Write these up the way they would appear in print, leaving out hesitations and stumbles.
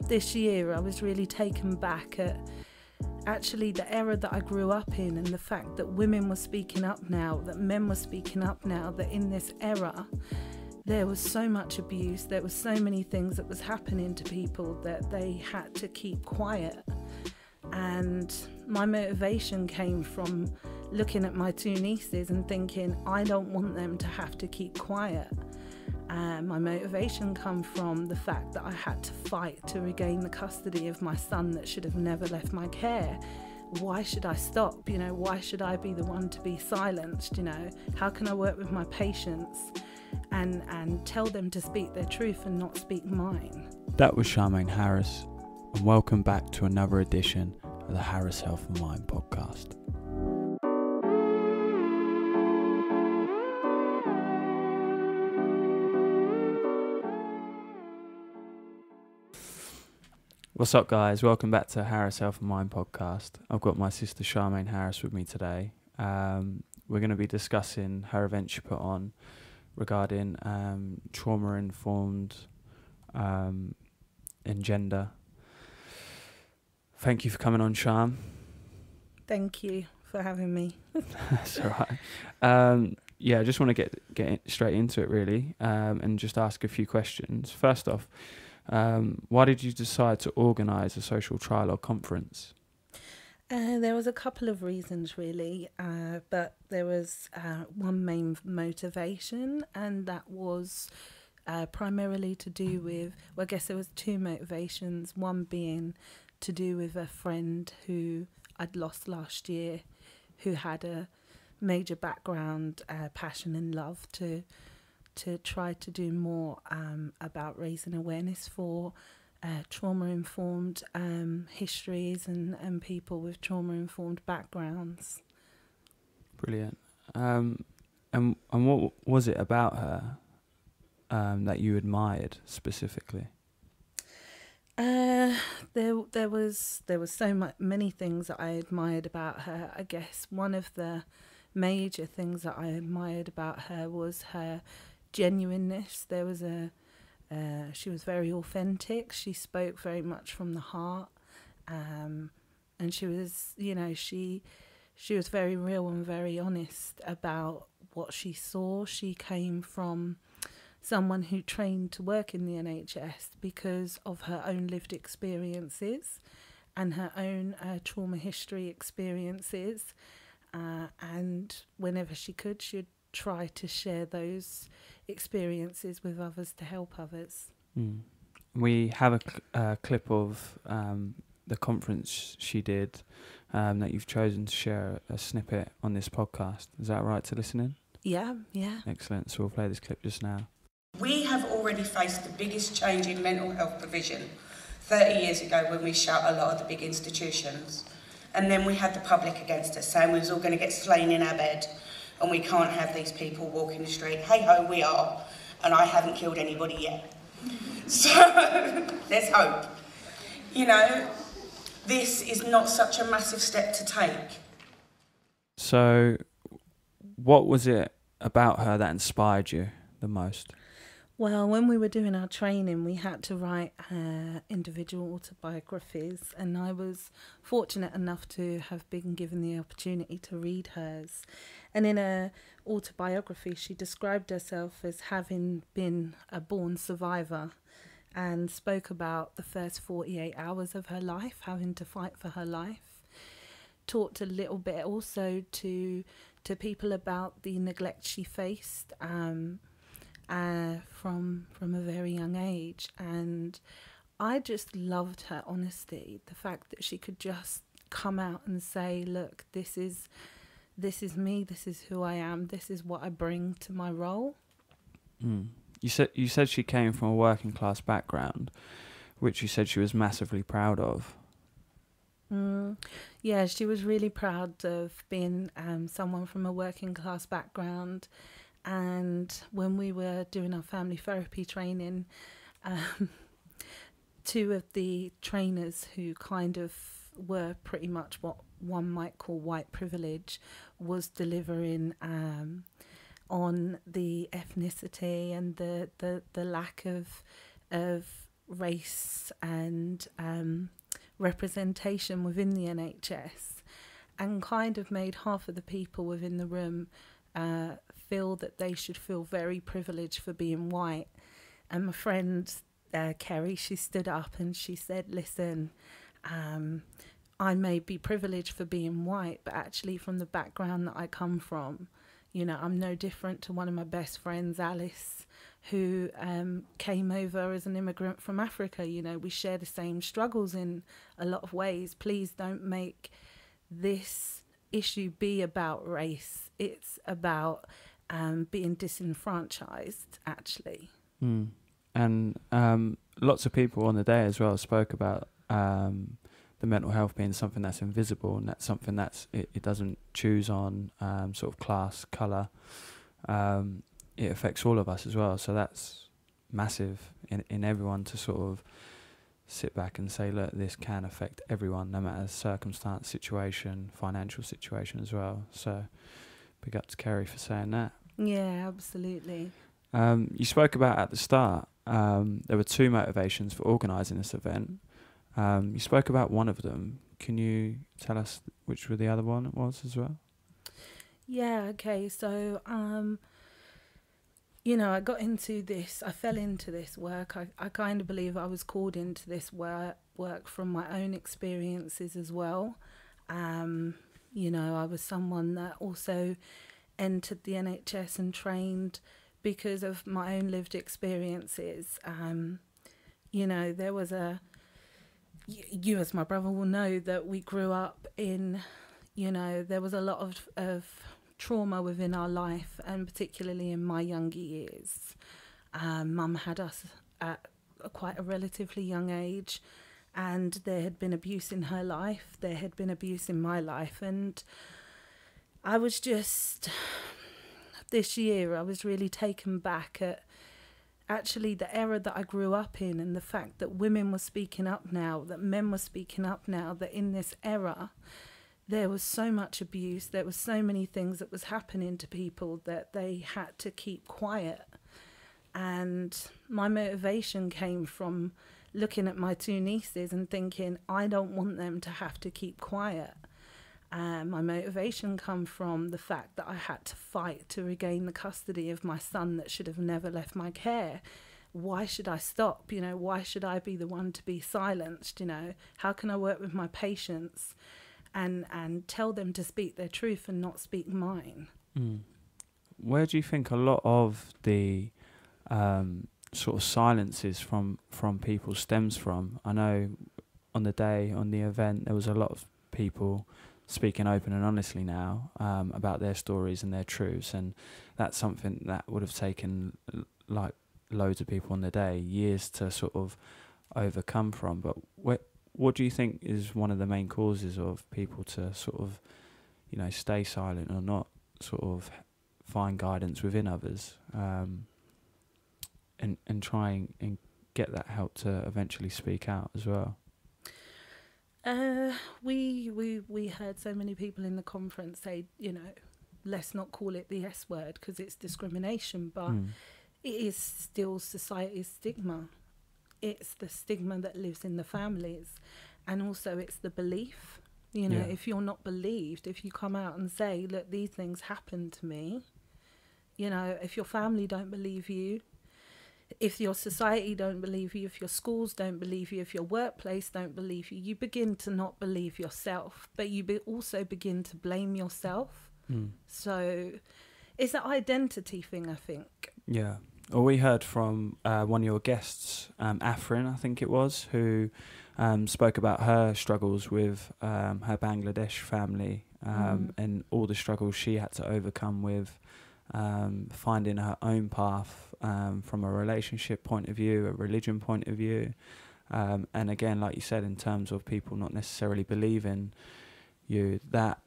this year I was really taken back at actually the era that I grew up in, and the fact that women were speaking up now, that men were speaking up now, that in this era there was so much abuse, there was so many things that was happening to people that they had to keep quiet. And my motivation came from looking at my two nieces and thinking, I don't want them to have to keep quiet. My motivation come from the fact that I had to fight to regain the custody of my son that should have never left my care. Why should I stop? You know, why should I be the one to be silenced? You know, how can I work with my patients and tell them to speak their truth and not speak mine? That was Charmaine Harris, and welcome back to another edition of the Harris Health and Mind podcast. What's up, guys? Welcome back to Harris Health and Mind podcast. I've got my sister Charmaine Harris with me today. We're going to be discussing her event she put on regarding trauma-informed and gender. Thank you for coming on, Charm. Thank you for having me. That's all right. I just want to get straight into it, really, and just ask a few questions. First off, why did you decide to organise a social trial or conference? There was a couple of reasons, really, but there was one main motivation, and that was primarily to do with, well, I guess there was two motivations, one being to do with a friend who I'd lost last year, who had a major background, passion and love to try to do more about raising awareness for trauma-informed histories and people with trauma-informed backgrounds. Brilliant. And what was it about her that you admired specifically? There was so many things that I admired about her. I guess one of the major things that I admired about her was her genuineness. There was she was very authentic. She spoke very much from the heart, and she was, she was very real and very honest about what she saw. She came from someone who trained to work in the NHS because of her own lived experiences and her own trauma history experiences, and whenever she could, she'd try to share those experiences with others to help others. We have a clip of the conference she did that you've chosen to share a snippet on this podcast. Is that right to listen in? Yeah. Excellent. So we'll play this clip just now. We have already faced the biggest change in mental health provision 30 years ago when we shut a lot of the big institutions. And then we had the public against us saying we was all going to get slain in our bed and we can't have these people walking the street. Hey ho, we are. And I haven't killed anybody yet. So, let's hope. This is not such a massive step to take. So, what was it about her that inspired you the most? Well, when we were doing our training, we had to write individual autobiographies, and I was fortunate enough to have been given the opportunity to read hers. And in her autobiography, she described herself as having been a born survivor and spoke about the first 48 hours of her life, having to fight for her life. Talked a little bit also to people about the neglect she faced from a very young age, and I just loved her honesty, the fact that she could just come out and say, look, this is me, this is who I am, this is what I bring to my role. You said she came from a working class background, which you said she was massively proud of. Yeah, she was really proud of being someone from a working class background. And when we were doing our family therapy training, two of the trainers who kind of were pretty much what one might call white privilege was delivering on the ethnicity and the lack of race and representation within the NHS, and kind of made half of the people within the room feel that they should feel very privileged for being white. And my friend Kerry, she stood up and she said, listen, I may be privileged for being white, but actually from the background that I come from, you know, I'm no different to one of my best friends, Alice, who came over as an immigrant from Africa. You know, we share the same struggles in a lot of ways. Please don't make this issue be about race. It's about being disenfranchised, actually. And lots of people on the day as well spoke about the mental health being something that's invisible, and that's something that's it doesn't choose on sort of class, colour. It affects all of us as well, so that's massive in everyone to sort of sit back and say, look, this can affect everyone, no matter circumstance, situation, financial situation as well. So big up to Kerry for saying that. Yeah, absolutely. You spoke about at the start, there were two motivations for organising this event. You spoke about one of them. Can you tell us which the other one was as well? Yeah, okay. So, you know, I fell into this work. I kind of believe I was called into this work from my own experiences as well. You know, I was someone that also entered the NHS and trained because of my own lived experiences. You know, there was you as my brother will know that we grew up in, you know, there was a lot of trauma within our life, and particularly in my younger years. Mum had us at quite a relatively young age, and there had been abuse in her life, there had been abuse in my life, and I was just, this year I was really taken back at actually the era that I grew up in, and the fact that women were speaking up now, that men were speaking up now, that in this era there was so much abuse, there was so many things that was happening to people that they had to keep quiet. And my motivation came from looking at my two nieces and thinking, I don't want them to have to keep quiet. My motivation come from the fact that I had to fight to regain the custody of my son that should have never left my care. Why should I stop? You know, why should I be the one to be silenced? You know, how can I work with my patients and tell them to speak their truth and not speak mine? Where do you think a lot of the sort of silences from people stems from? I know on the day, on the event, there was a lot of people speaking open and honestly now about their stories and their truths, and that's something that would have taken like loads of people on the day years to sort of overcome from. But what do you think is one of the main causes of people to sort of, you know, stay silent or not sort of find guidance within others, and try and get that help to eventually speak out as well? We heard so many people in the conference say, you know, let's not call it the S word because it's discrimination, but it is still society's stigma. It's the stigma that lives in the families, and also it's the belief. You know, if you're not believed, if you come out and say, look, these things happened to me, you know, if your family don't believe you, if your society don't believe you, if your schools don't believe you, if your workplace don't believe you, you begin to not believe yourself, but you also begin to blame yourself. So it's an identity thing, I think. Yeah. Well, we heard from one of your guests, Afrin, I think it was, who spoke about her struggles with her Bangladesh family and all the struggles she had to overcome with finding her own path from a relationship point of view, a religion point of view. And again, like you said, in terms of people not necessarily believing you, that,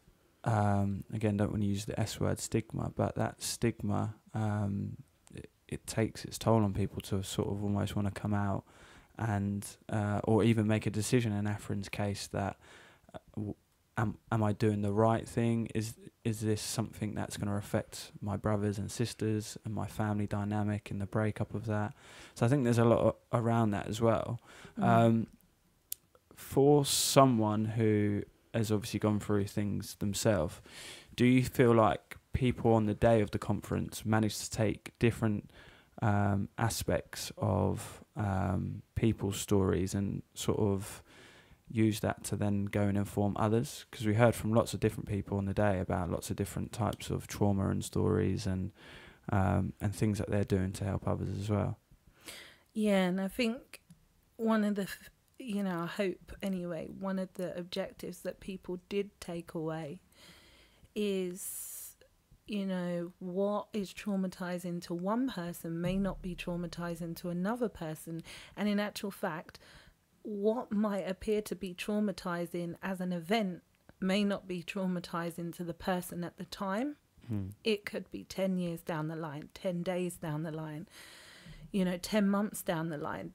again, don't want to use the S word, stigma, but that stigma, it takes its toll on people to sort of almost want to come out and, or even make a decision in Afrin's case that am I doing the right thing? Is this something that's going to affect my brothers and sisters and my family dynamic and the breakup of that? So I think there's a lot around that as well. For someone who has obviously gone through things themselves, do you feel like people on the day of the conference managed to take different aspects of people's stories and sort of use that to then go and inform others? Because we heard from lots of different people on the day about lots of different types of trauma and stories and things that they're doing to help others as well. Yeah, and I think one of the, I hope anyway, one of the objectives that people did take away is, what is traumatizing to one person may not be traumatizing to another person. And in actual fact, what might appear to be traumatizing as an event may not be traumatizing to the person at the time. It could be 10 years down the line, 10 days down the line, 10 months down the line.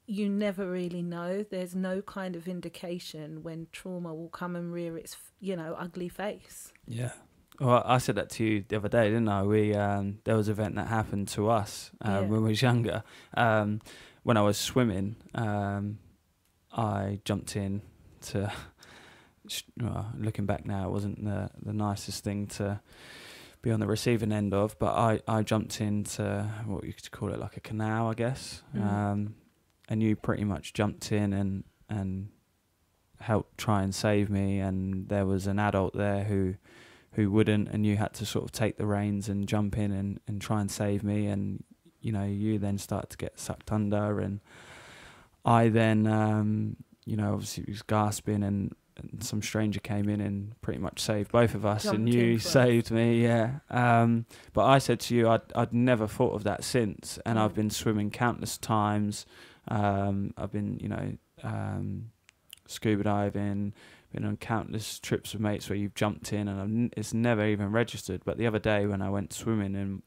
You never really know. There's no kind of indication when trauma will come and rear its, ugly face. Yeah. Well, I said that to you the other day, didn't I? There was an event that happened to us when we was younger. When I was swimming, I jumped in to... looking back now, it wasn't the nicest thing to be on the receiving end of, but I jumped into what you could call it, like a canal, I guess. And you pretty much jumped in and helped try and save me, and there was an adult there who wouldn't, and you had to sort of take the reins and jump in and try and save me, and you then started to get sucked under, and I then obviously was gasping, and some stranger came in and pretty much saved both of us. And you saved me, yeah. But I said to you, I'd never thought of that since, and I've been swimming countless times. I've been, scuba diving, been on countless trips with mates where you've jumped in, and it's never even registered. But the other day when I went swimming and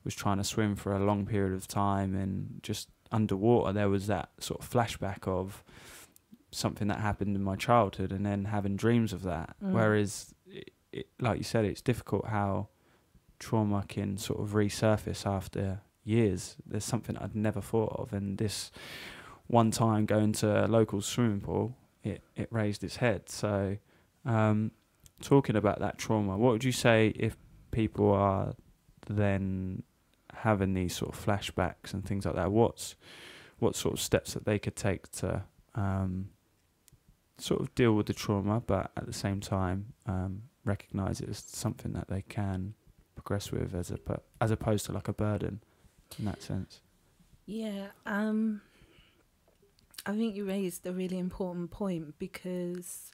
was trying to swim for a long period of time and just underwater, there was that sort of flashback of something that happened in my childhood, and then having dreams of that. Whereas, like you said, it's difficult how trauma can sort of resurface after years. There's something I'd never thought of, and this one time going to a local swimming pool, it raised its head. So talking about that trauma, what would you say if people are then having these sort of flashbacks and things like that? What sort of steps that they could take to sort of deal with the trauma, but at the same time recognise it as something that they can progress with as opposed to like a burden in that sense? Yeah, I think you raised a really important point, because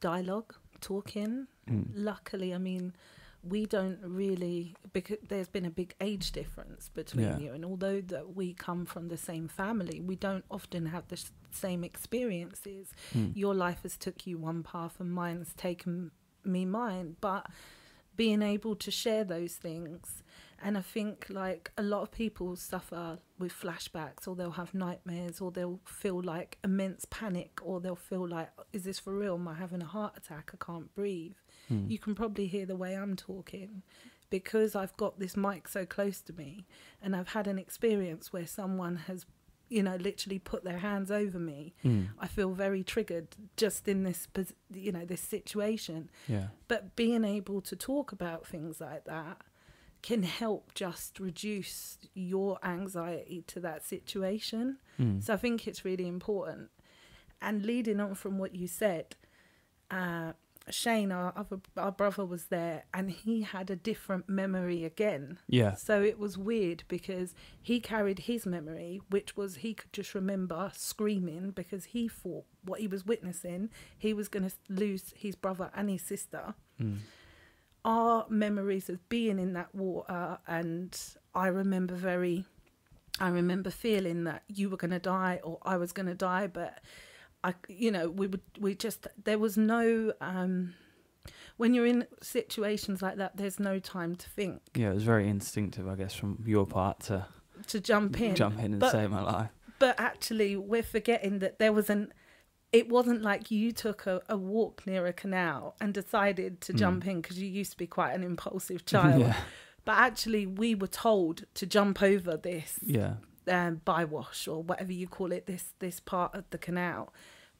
dialogue, talking, luckily, I mean, we don't really, because there's been a big age difference between you, and although that we come from the same family, we don't often have the same experiences. Your life has took you one path and mine's taken me mine, but being able to share those things. And I think like a lot of people suffer with flashbacks, or they'll have nightmares, or they'll feel like immense panic, or they'll feel like, is this for real? Am I having a heart attack? I can't breathe. You can probably hear the way I'm talking, because I've got this mic so close to me, and I've had an experience where someone has, literally put their hands over me. I feel very triggered just in this, this situation. Yeah. But being able to talk about things like that can help just reduce your anxiety to that situation. So I think it's really important. And leading on from what you said, Shane, our brother, was there, and he had a different memory again. Yeah. So it was weird, because he carried his memory, which was he could just remember screaming, because he thought what he was witnessing, he was going to lose his brother and his sister. Our memories of being in that water, and I remember feeling that you were going to die, or I was going to die, but there was no, when you're in situations like that, there's no time to think. Yeah, it was very instinctive, I guess, from your part to jump in and save my life. But actually, we're forgetting that there was it wasn't like you took a walk near a canal and decided to jump in because you used to be quite an impulsive child. Yeah. But actually, we were told to jump over this Yeah. bywash or whatever you call it, this part of the canal,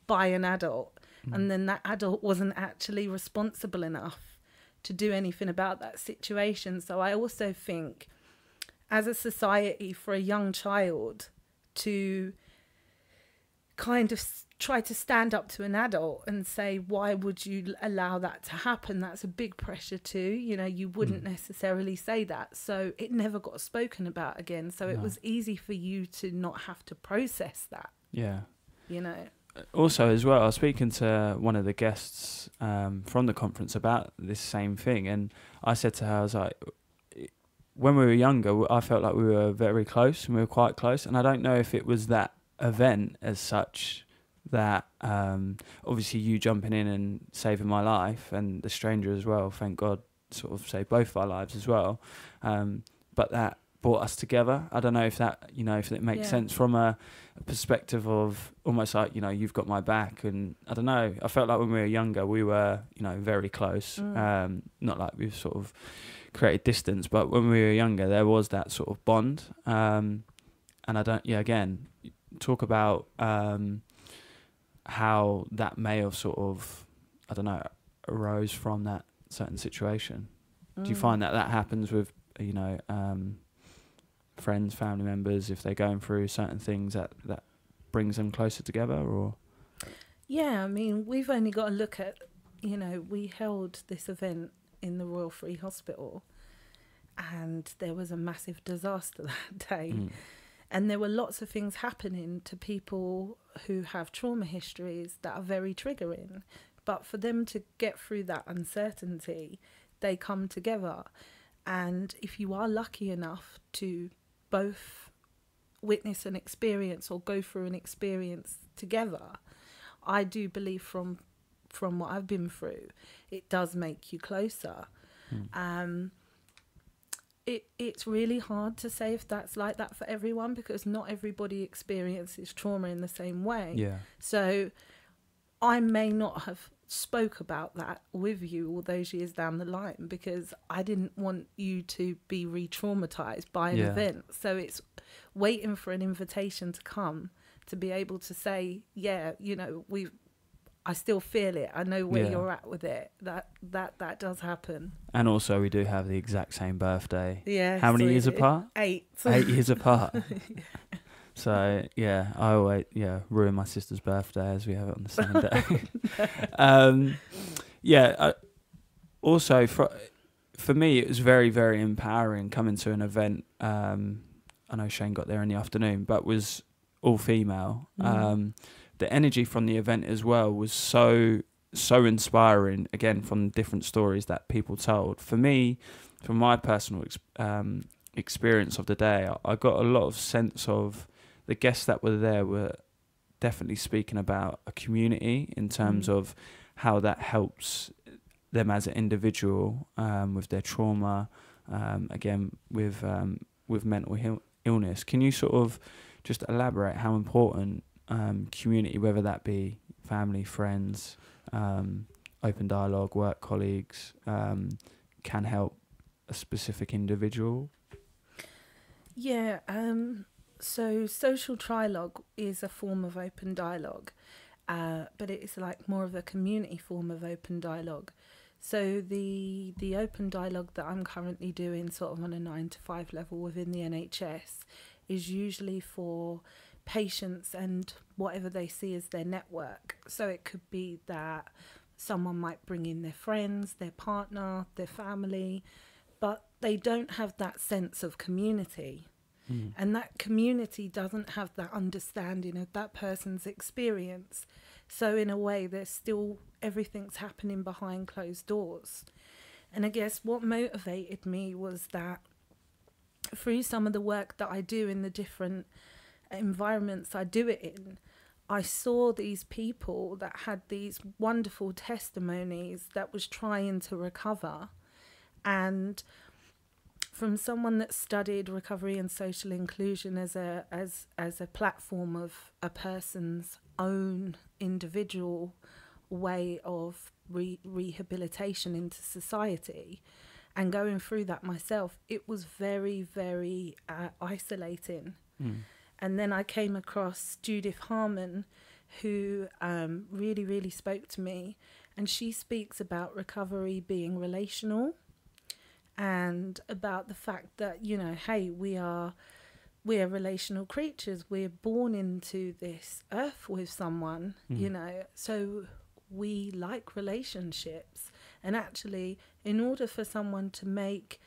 by an adult. And then that adult wasn't actually responsible enough to do anything about that situation. So I also think, as a society, for a young child to kind of try to stand up to an adult and say, why would you allow that to happen? That's a big pressure too. You know, you wouldn't necessarily say that. So it never got spoken about again. So it was easy for you to not have to process that. Yeah. You know. Also, as well, I was speaking to one of the guests from the conference about this same thing, and I said to her, I was like, when we were younger, I felt like we were very close, and we were quite close, and I don't know if it was that event as such that obviously you jumping in and saving my life, and the stranger as well, thank God, sort of saved both of our lives as well, but that brought us together. I don't know if that, you know, if it makes sense from a perspective of almost like, you know, you've got my back. And I don't know, I felt like when we were younger we were, you know, very close, not like we've sort of created distance, but when we were younger there was that sort of bond, and I don't, again, talk about how that may have sort of, I don't know, arose from that certain situation. Do you find that happens with, you know, friends, family members, if they're going through certain things that brings them closer together? Or I mean, we've only got to look at, you know, we held this event in the Royal Free Hospital and there was a massive disaster that day. And there were lots of things happening to people who have trauma histories that are very triggering. But for them to get through that uncertainty, they come together. And if you are lucky enough to both witness an experience or go through an experience together, I do believe from what I've been through, it does make you closer. It's really hard to say if that's like that for everyone, because not everybody experiences trauma in the same way. yeah, So I may not have spoke about that with you all those years down the line because I didn't want you to be re-traumatized by an event. So it's waiting for an invitation to come to be able to say, yeah, you know, I still feel it. I know where you're at with it. That does happen. and also we do have the exact same birthday. Yeah. How many years apart? 8. 8 years apart. So I always ruin my sister's birthday as we have it on the same day. Also for me it was very, very empowering coming to an event. I know Shane got there in the afternoon, but was all female. The energy from the event as well was so inspiring, again, from different stories that people told. For me, from my personal experience of the day, I got a lot of sense of the guests that were there were definitely speaking about a community in terms of how that helps them as an individual with their trauma, again, with mental illness. Can you sort of just elaborate how important community, whether that be family, friends, open dialogue, work colleagues, can help a specific individual? So social trialogue is a form of open dialogue, but it's like more of a community form of open dialogue. So the open dialogue that I'm currently doing sort of on a 9-to-5 level within the NHS is usually for patients and whatever they see as their network. So it could be that someone might bring in their friends, their partner, their family, but they don't have that sense of community. And that community doesn't have that understanding of that person's experience. So in a way, there's still, everything's happening behind closed doors. And I guess what motivated me was that through some of the work that I do in the different environments I do it in, I saw these people that had these wonderful testimonies that was trying to recover. And from someone that studied recovery and social inclusion as a platform of a person's own individual way of rehabilitation into society, and going through that myself, it was very, very isolating. And then I came across Judith Harmon, who really, really spoke to me, and she speaks about recovery being relational, and about the fact that, you know, hey, we are relational creatures. We're born into this earth with someone, you know, so we like relationships. And actually, in order for someone to make,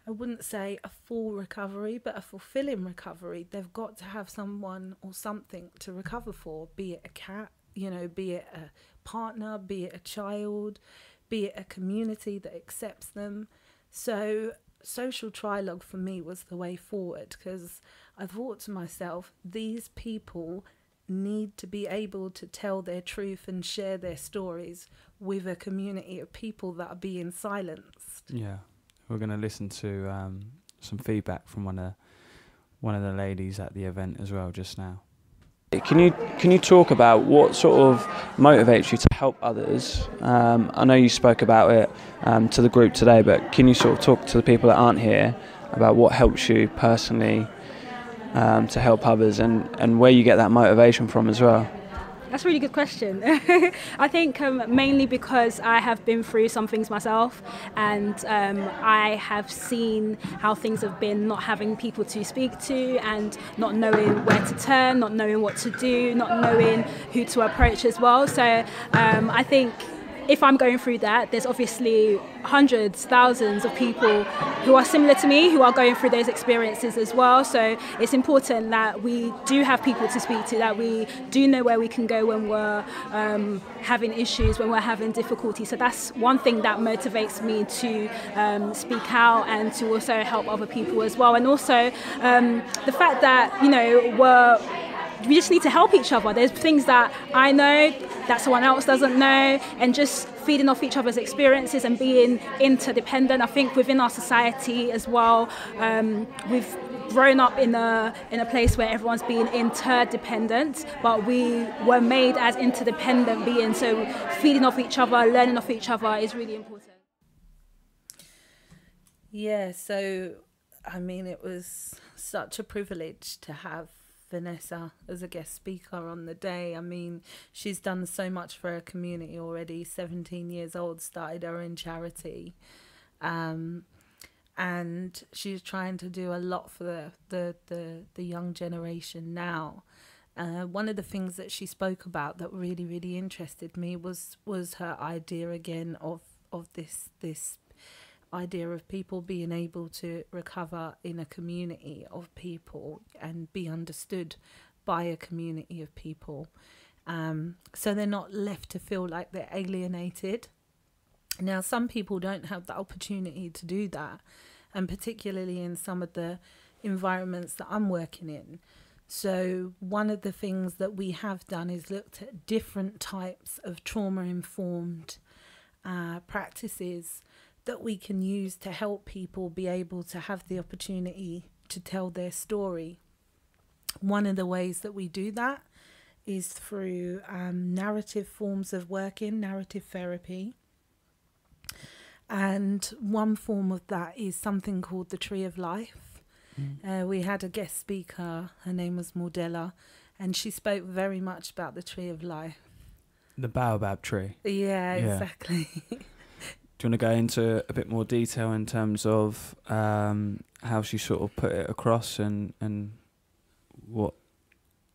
I wouldn't say a full recovery, but a fulfilling recovery, they've got to have someone or something to recover for, be it a cat, you know, be it a partner, be it a child, be it a community that accepts them. So social trialogue for me was the way forward, because I thought to myself, these people need to be able to tell their truth and share their stories with a community of people that are being silenced. Yeah, we're going to listen to some feedback from one of the ladies at the event as well just now. Can you talk about what sort of motivates you to help others? I know you spoke about it to the group today, but can you sort of talk to the people that aren't here about what helps you personally to help others, and where you get that motivation from as well? That's a really good question. I think mainly because I have been through some things myself, and I have seen how things have been, not having people to speak to, and not knowing where to turn, not knowing what to do, not knowing who to approach as well. So I think if I'm going through that, there's obviously hundreds, thousands of people who are similar to me, who are going through those experiences as well. So it's important that we do have people to speak to, that we do know where we can go when we're having issues, when we're having difficulty. So that's one thing that motivates me to speak out and to also help other people as well. And also the fact that, you know, we just need to help each other. There's things that I know that someone else doesn't know, and just feeding off each other's experiences and being interdependent. I think within our society as well, we've grown up in a place where everyone's being interdependent, but we were made as interdependent beings. So feeding off each other, learning off each other is really important. Yeah, so I mean, it was such a privilege to have Vanessa as a guest speaker on the day. I mean, she's done so much for her community already. 17 years old, started her own charity, and she's trying to do a lot for the young generation now. One of the things that she spoke about that really, really interested me was her idea again of this idea of people being able to recover in a community of people and be understood by a community of people, so they're not left to feel like they're alienated. Now, some people don't have the opportunity to do that, and particularly in some of the environments that I'm working in. So one of the things that we have done is looked at different types of trauma-informed practices that we can use to help people be able to have the opportunity to tell their story. One of the ways that we do that is through narrative forms of working, narrative therapy. And one form of that is something called the Tree of Life. We had a guest speaker, her name was Mordella, and she spoke very much about the Tree of Life. The baobab tree. Yeah, exactly. Do you want to go into a bit more detail in terms of how she sort of put it across, and what,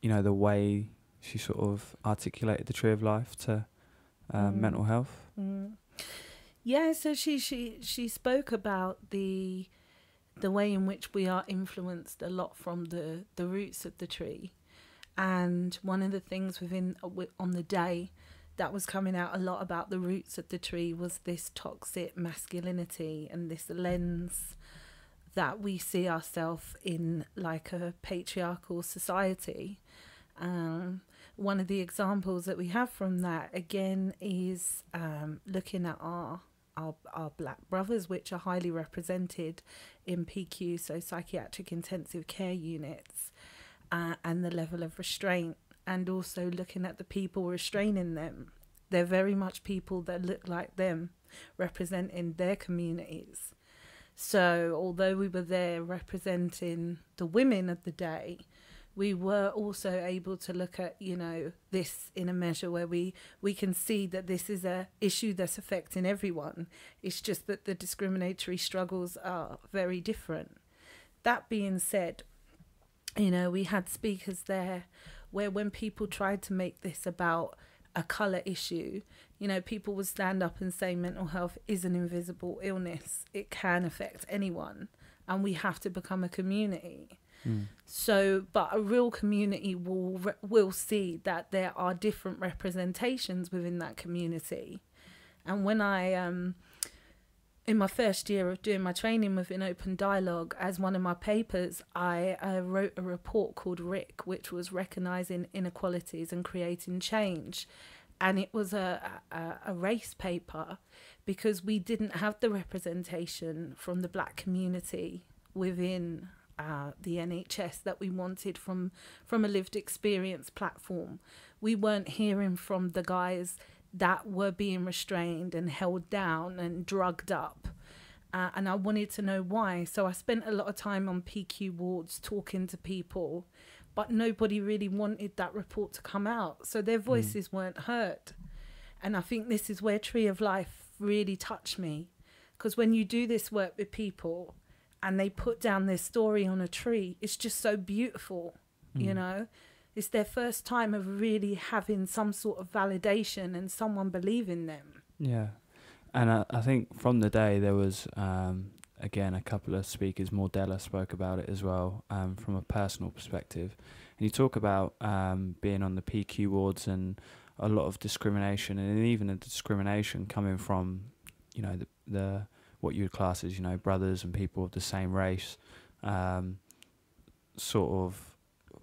you know, the way she sort of articulated the Tree of Life to mental health? Yeah, so she spoke about the way in which we are influenced a lot from the roots of the tree. And one of the things on the day that was coming out a lot about the roots of the tree was this toxic masculinity and this lens that we see ourselves in, like a patriarchal society. One of the examples that we have from that again is looking at our our black brothers, which are highly represented in PQ, so psychiatric intensive care units, and the level of restraint, and also looking at the people restraining them. They're very much people that look like them, representing their communities. So although we were there representing the women of the day, we were also able to look at, you know, this in a measure where we can see that this is a issue that's affecting everyone. It's just that the discriminatory struggles are very different. That being said, you know, we had speakers there where when people tried to make this about a colour issue, you know, people would stand up and say mental health is an invisible illness. It can affect anyone, and we have to become a community. So, but a real community will see that there are different representations within that community. And when I, in my first year of doing my training within Open Dialogue, as one of my papers, I wrote a report called RIC, which was Recognising Inequalities and Creating Change. And it was a race paper because we didn't have the representation from the black community within the NHS that we wanted from a lived experience platform. We weren't hearing from the guys that were being restrained and held down and drugged up. And I wanted to know why. So I spent a lot of time on PQ wards talking to people, but nobody really wanted that report to come out. So their voices weren't heard. And I think this is where Tree of Life really touched me. Because when you do this work with people and they put down their story on a tree, it's just so beautiful, you know? It's their first time of really having some sort of validation and someone believing them. Yeah. And I think from the day there was, again, a couple of speakers, Mordella spoke about it as well, from a personal perspective. And you talk about being on the PQ wards and a lot of discrimination, and even a discrimination coming from, you know, the what you would class as, you know, brothers and people of the same race, sort of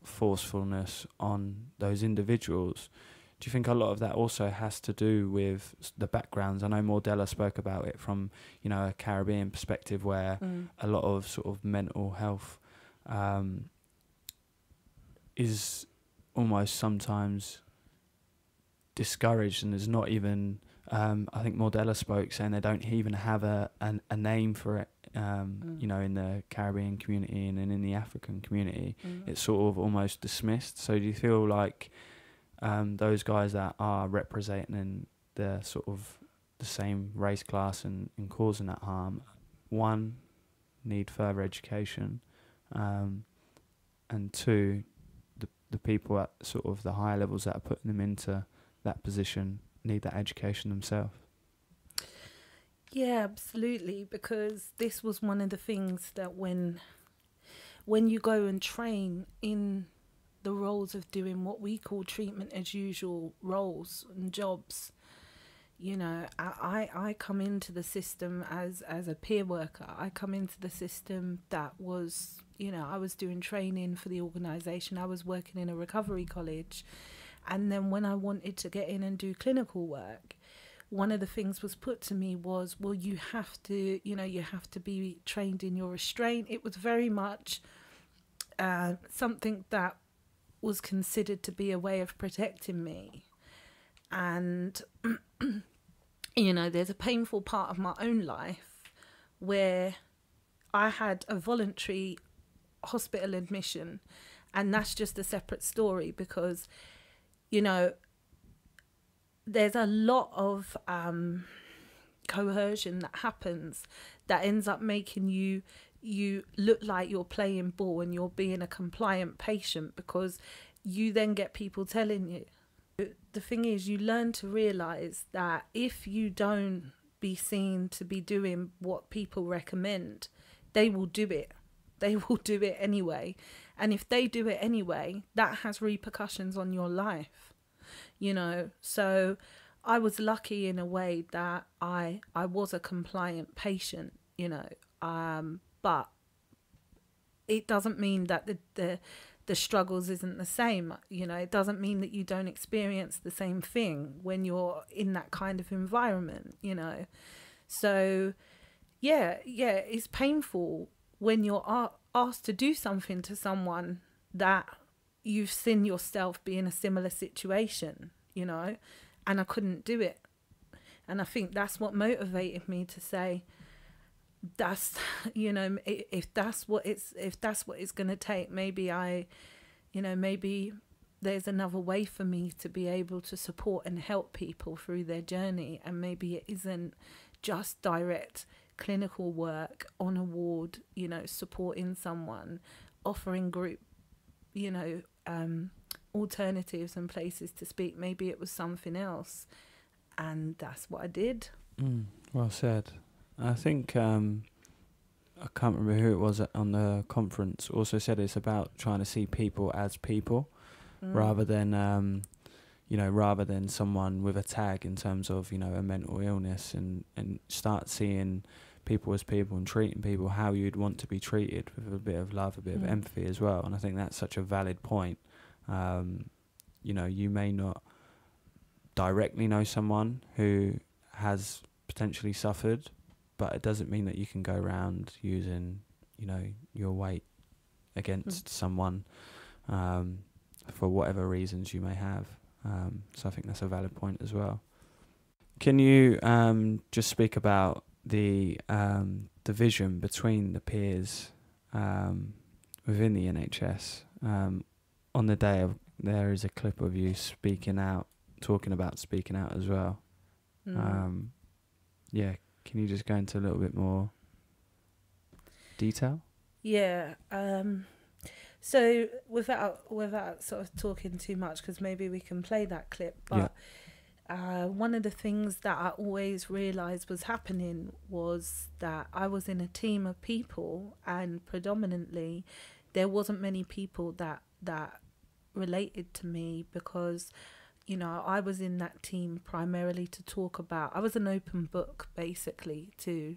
forcefulness on those individuals. Do you think a lot of that also has to do with the backgrounds? I know Mordella spoke about it from, you know, a Caribbean perspective where a lot of sort of mental health is almost sometimes discouraged, and there's not even I think Mordella spoke saying they don't even have a name for it, you know, in the Caribbean community and in the African community. It's sort of almost dismissed. So do you feel like those guys that are representing the sort of the same race class and causing that harm, one, need further education, and two, the people at sort of the higher levels that are putting them into that position need that education themselves? Yeah, absolutely, because this was one of the things that when you go and train in the roles of doing what we call treatment as usual roles and jobs, you know, I come into the system as a peer worker. I come into the system that was, you know, I was doing training for the organisation. I was working in a recovery college. And then when I wanted to get in and do clinical work, one of the things was put to me was, well, you have to, you know, you have to be trained in your restraint. It was very much something that was considered to be a way of protecting me. And, you know, there's a painful part of my own life where I had a voluntary hospital admission, and that's just a separate story because, you know, there's a lot of coercion that happens that ends up making you look like you're playing ball and you're being a compliant patient, because you then get people telling you. The thing is, you learn to realise that if you don't be seen to be doing what people recommend, they will do it. They will do it anyway. And if they do it anyway, that has repercussions on your life, you know. So I was lucky in a way that I was a compliant patient, you know, but it doesn't mean that the struggles isn't the same. You know, it doesn't mean that you don't experience the same thing when you're in that kind of environment, you know. So yeah, it's painful when you're asked to do something to someone that you've seen yourself be in a similar situation, you know, and I couldn't do it. And I think that's what motivated me to say, that's, you know, if that's what it's going to take, maybe maybe there's another way for me to be able to support and help people through their journey. And maybe it isn't just direct clinical work on a ward, you know, supporting someone, offering group, you know, alternatives and places to speak. Maybe it was something else. And that's what I did. Well said. I think, I can't remember who it was on the conference, also said it's about trying to see people as people rather than, rather than someone with a tag in terms of, you know, a mental illness, and start seeing people as people and treating people how you'd want to be treated, with a bit of love, a bit of empathy as well. And I think that's such a valid point. You know, you may not directly know someone who has potentially suffered, but it doesn't mean that you can go around using, you know, your weight against someone for whatever reasons you may have. So I think that's a valid point as well. Can you just speak about the division between the peers within the NHS? On the day there is a clip of you speaking out, talking about speaking out as well. Can you just go into a little bit more detail? Yeah. So without sort of talking too much, because maybe we can play that clip, but one of the things that I always realised was happening was that I was in a team of people, and predominantly there wasn't many people that related to me, because, you know, I was in that team primarily to talk about, I was an open book basically to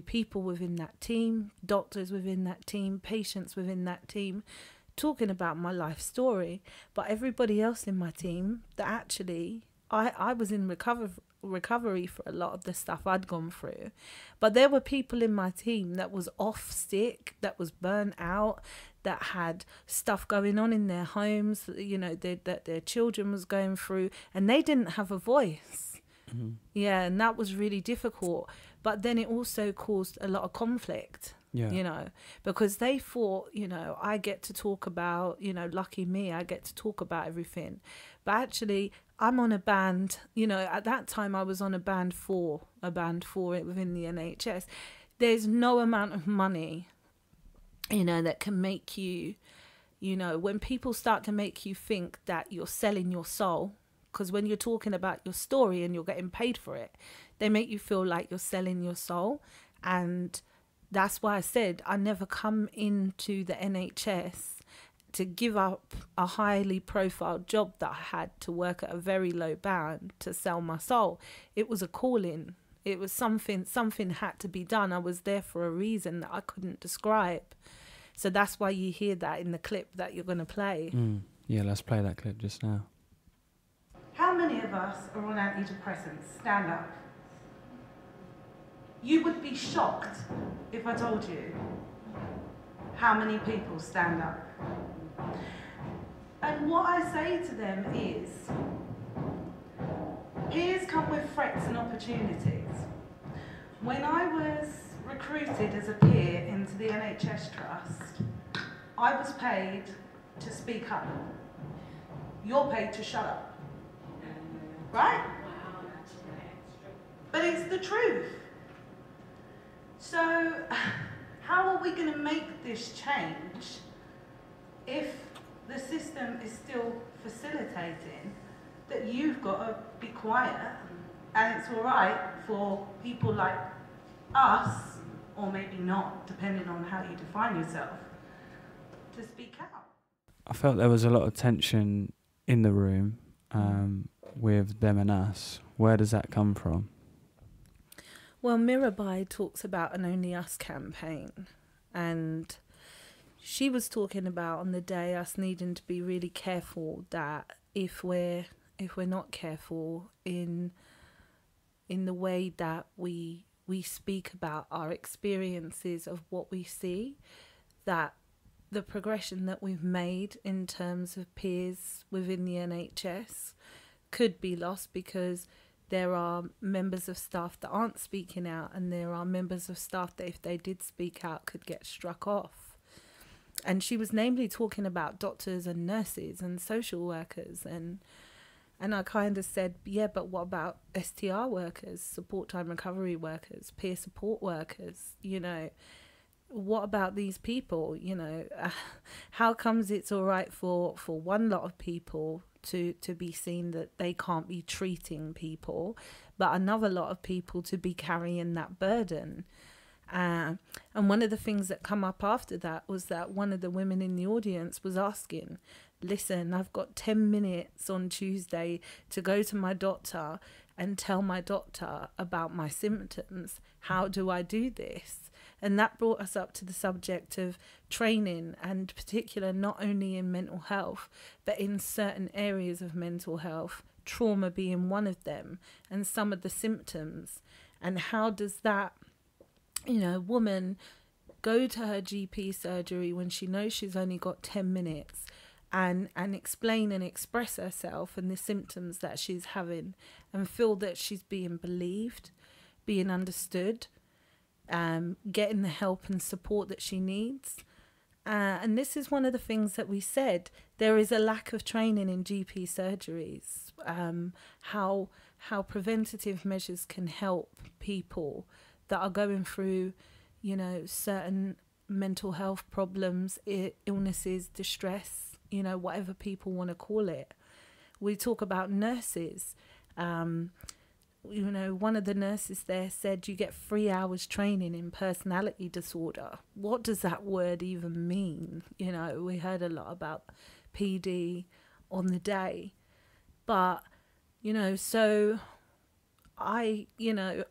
people within that team, doctors within that team, patients within that team, talking about my life story. But everybody else in my team, that actually I was in recovery for a lot of the stuff I'd gone through. But there were people in my team that was off sick, that was burnt out, that had stuff going on in their homes, you know, that their children was going through, and they didn't have a voice. Yeah, and that was really difficult. But then it also caused a lot of conflict, you know, because they thought, you know, I get to talk about, you know, lucky me, I get to talk about everything. But actually, I'm on a band, you know, at that time I was on a band 4 within the NHS. There's no amount of money, you know, that can make you, you know, when people start to make you think that you're selling your soul, because when you're talking about your story and you're getting paid for it, they make you feel like you're selling your soul. And that's why I said I never come into the NHS to give up a highly profile job that I had to work at a very low band to sell my soul. It was a calling. It was something had to be done. I was there for a reason that I couldn't describe. So that's why you hear that in the clip that you're going to play. Yeah, let's play that clip just now. How many of us are on antidepressants? Stand up. You would be shocked if I told you how many people stand up. And what I say to them is, peers come with threats and opportunities. When I was recruited as a peer into the NHS Trust, I was paid to speak up. You're paid to shut up. Right? But it's the truth. So how are we going to make this change if the system is still facilitating that you've got to be quiet and it's all right for people like us, or maybe not, depending on how you define yourself, to speak out? I felt there was a lot of tension in the room with them and us. Where does that come from? Well, Mirabai talks about an Only Us campaign, and she was talking about on the day us needing to be really careful that if we're not careful in the way that we we speak about our experiences of what we see, that the progression that we've made in terms of peers within the NHS could be lost because there are members of staff that aren't speaking out, and there are members of staff that if they did speak out could get struck off. And she was namely talking about doctors and nurses and social workers, and I kind of said, yeah, but what about STR workers, support time recovery workers, peer support workers, you know? What about these people, you know? How comes it's all right for one lot of people to be seen that they can't be treating people, but another lot of people to be carrying that burden? And one of the things that come up after that was that one of the women in the audience was asking, listen, I've got 10 minutes on Tuesday to go to my doctor and tell my doctor about my symptoms. How do I do this? And that brought us up to the subject of training, and particular not only in mental health, but in certain areas of mental health, trauma being one of them, and some of the symptoms. And how does that, you know, woman go to her GP surgery when she knows she's only got 10 minutes and explain and express herself and the symptoms that she's having, and feel that she's being believed, being understood, getting the help and support that she needs. And this is one of the things that we said. There is a lack of training in GP surgeries, how preventative measures can help people that are going through, you know, certain mental health problems, illnesses, distress, you know, whatever people want to call it. We talk about nurses. You know, one of the nurses there said you get 3 hours training in personality disorder. What does that word even mean? You know, we heard a lot about PD on the day. But, you know, so I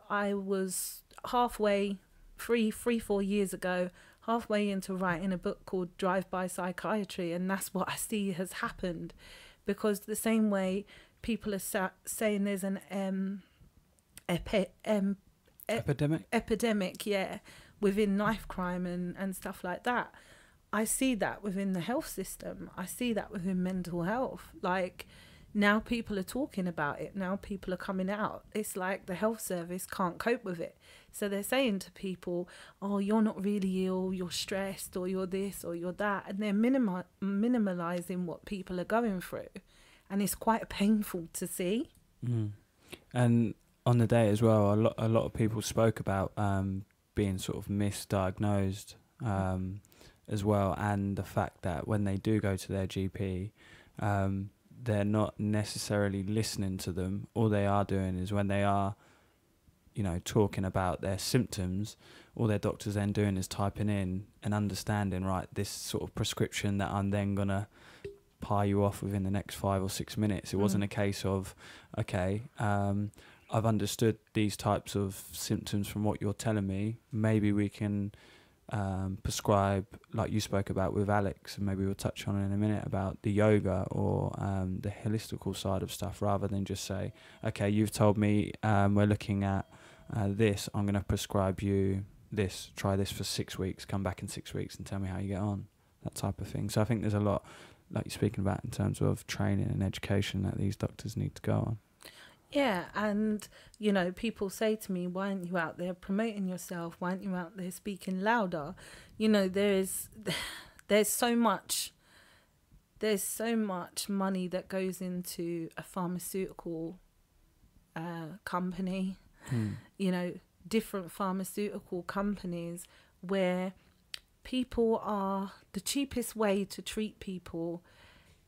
was halfway, 4 years ago, halfway into writing a book called Drive-By Psychiatry, and that's what I see has happened. Because the same way people are saying there's an epidemic, yeah, within knife crime and stuff like that, I see that within the health system. I see that within mental health. Like, now people are talking about it. Now people are coming out. It's like the health service can't cope with it. So they're saying to people, oh, you're not really ill, you're stressed, or you're this, or you're that. And they're minimalising what people are going through. And it's quite painful to see. Mm. And on the day as well, a lot of people spoke about being sort of misdiagnosed as well, and the fact that when they do go to their GP, they're not necessarily listening to them. All they are doing is when they are, you know, talking about their symptoms, all their doctor's then doing is typing in and understanding, right, this sort of prescription that I'm then going to pie you off within the next 5 or 6 minutes. It wasn't a case of, okay, I've understood these types of symptoms from what you're telling me. Maybe we can prescribe, like you spoke about with Alex, and maybe we'll touch on it in a minute, about the yoga or the holistical side of stuff, rather than just say, okay, you've told me we're looking at this, I'm going to prescribe you this, try this for 6 weeks, come back in 6 weeks and tell me how you get on, that type of thing. So I think there's a lot, like you're speaking about, in terms of training and education that these doctors need to go on. Yeah, and, you know, people say to me, why aren't you out there promoting yourself? Why aren't you out there speaking louder? You know, there's so much money that goes into a pharmaceutical company, you know, different pharmaceutical companies where people are, the cheapest way to treat people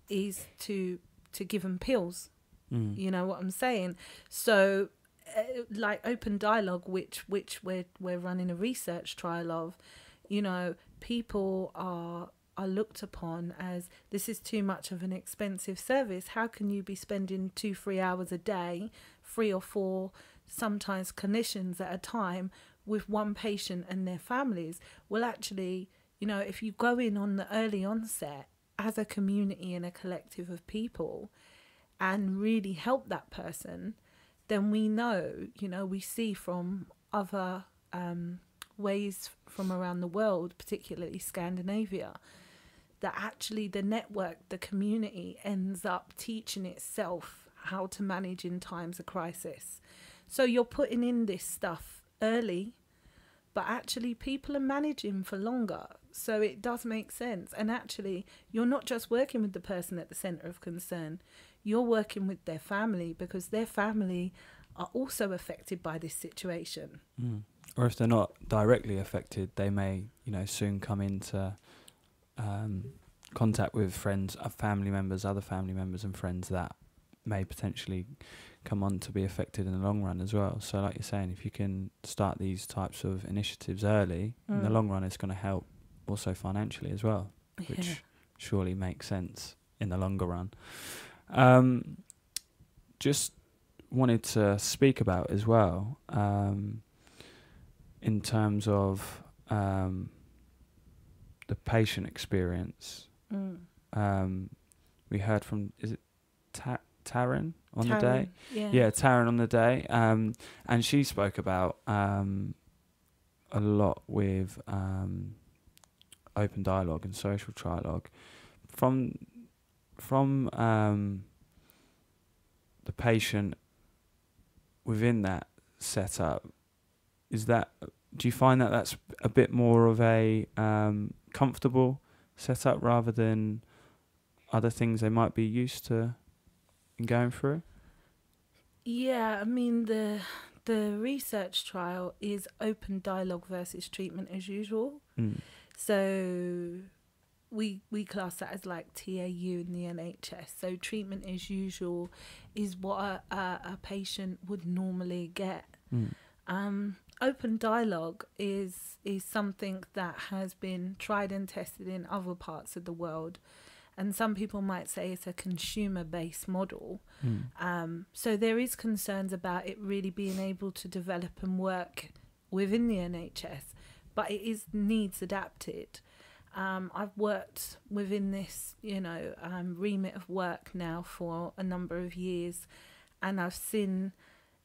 is to give them pills. You know what I'm saying? So like Open Dialogue, which we're running a research trial of, you know, people are looked upon as, this is too much of an expensive service. How can you be spending 2-3 hours a day, 3 or 4 sometimes clinicians at a time, with one patient and their families? Well, actually, you know, if you go in on the early onset as a community and a collective of people and really help that person, then we know, you know, we see from other ways from around the world, particularly Scandinavia, that actually the network, the community ends up teaching itself how to manage in times of crisis. So you're putting in this stuff early, but actually people are managing for longer. So it does make sense. And actually, you're not just working with the person at the centre of concern, you're working with their family, because their family are also affected by this situation. Or if they're not directly affected, they may, soon come into contact with friends, family members, other family members and friends that may potentially come on to be affected in the long run as well. So like you're saying, if you can start these types of initiatives early, in the long run it's going to help also financially as well, which surely makes sense in the longer run. Just wanted to speak about as well, in terms of the patient experience. We heard from, is it Taryn on the day? Yeah, Taryn on the day. And she spoke about a lot with open dialogue and social trialogue. From the patient within that setup, do you find that that's a bit more of a comfortable setup rather than other things they might be used to in going through? Yeah, I mean, the research trial is open dialogue versus treatment as usual. So we class that as like TAU in the NHS. So treatment as usual is what a patient would normally get. Open dialogue is something that has been tried and tested in other parts of the world. And some people might say it's a consumer-based model. So there is concerns about it really being able to develop and work within the NHS, but it is needs adapted. I've worked within this, remit of work now for a number of years, and I've seen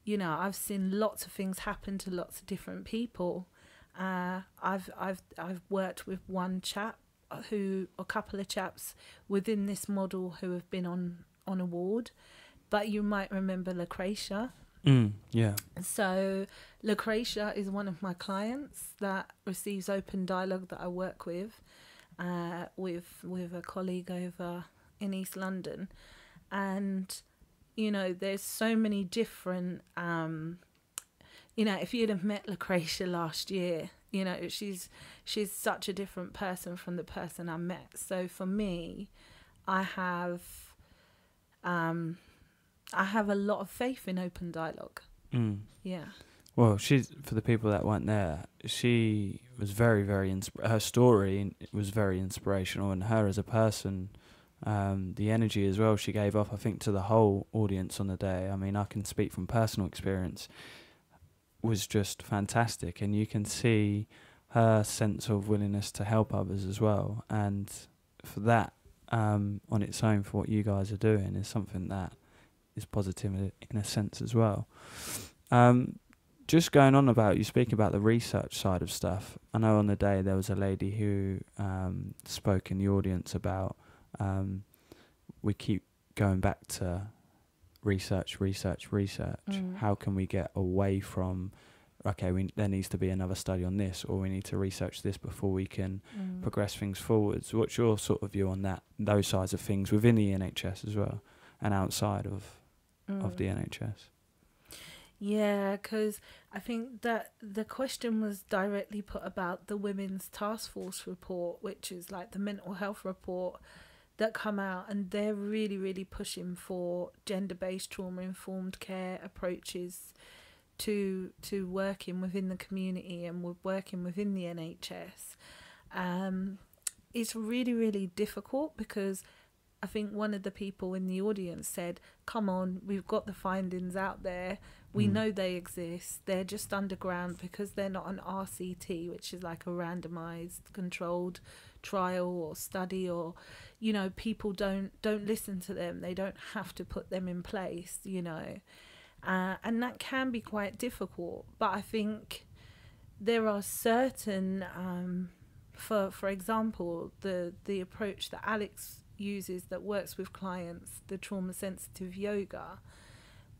lots of things happen to lots of different people. I've worked with one chap a couple of chaps within this model who have been on a ward, but you might remember Lucretia. Yeah. So Lucretia is one of my clients that receives open dialogue that I work with a colleague over in East London. And, there's so many different, if you'd have met Lucretia last year, she's such a different person from the person I met. So for me, I have a lot of faith in open dialogue. Yeah. Well, for the people that weren't there, she was very, very her story was very inspirational, and her as a person, the energy as well she gave off, I think, to the whole audience on the day. I mean, I can speak from personal experience, was just fantastic, and you can see her sense of willingness to help others as well. And for that, on its own, for what you guys are doing, is something that is positive in a sense as well. Just going on about, you speak about the research side of stuff. I know on the day there was a lady who spoke in the audience about we keep going back to research. How can we get away from, there needs to be another study on this, or we need to research this before we can progress things forwards? What's your sort of view on those sides of things within the NHS as well, and outside of the NHS? Yeah, because I think that the question was directly put about the Women's Task Force report, which is like the mental health report that come out, and they're really, really pushing for gender-based trauma-informed care approaches to working within the community and working within the NHS. It's really, really difficult, because I think one of the people in the audience said, come on, we've got the findings out there. We know they exist. They're just underground because they're not an RCT, which is like a randomized controlled trial or study, or, people don't listen to them. They don't have to put them in place, And that can be quite difficult. But I think there are certain, for example, the approach that Alex uses that works with clients, the trauma sensitive yoga,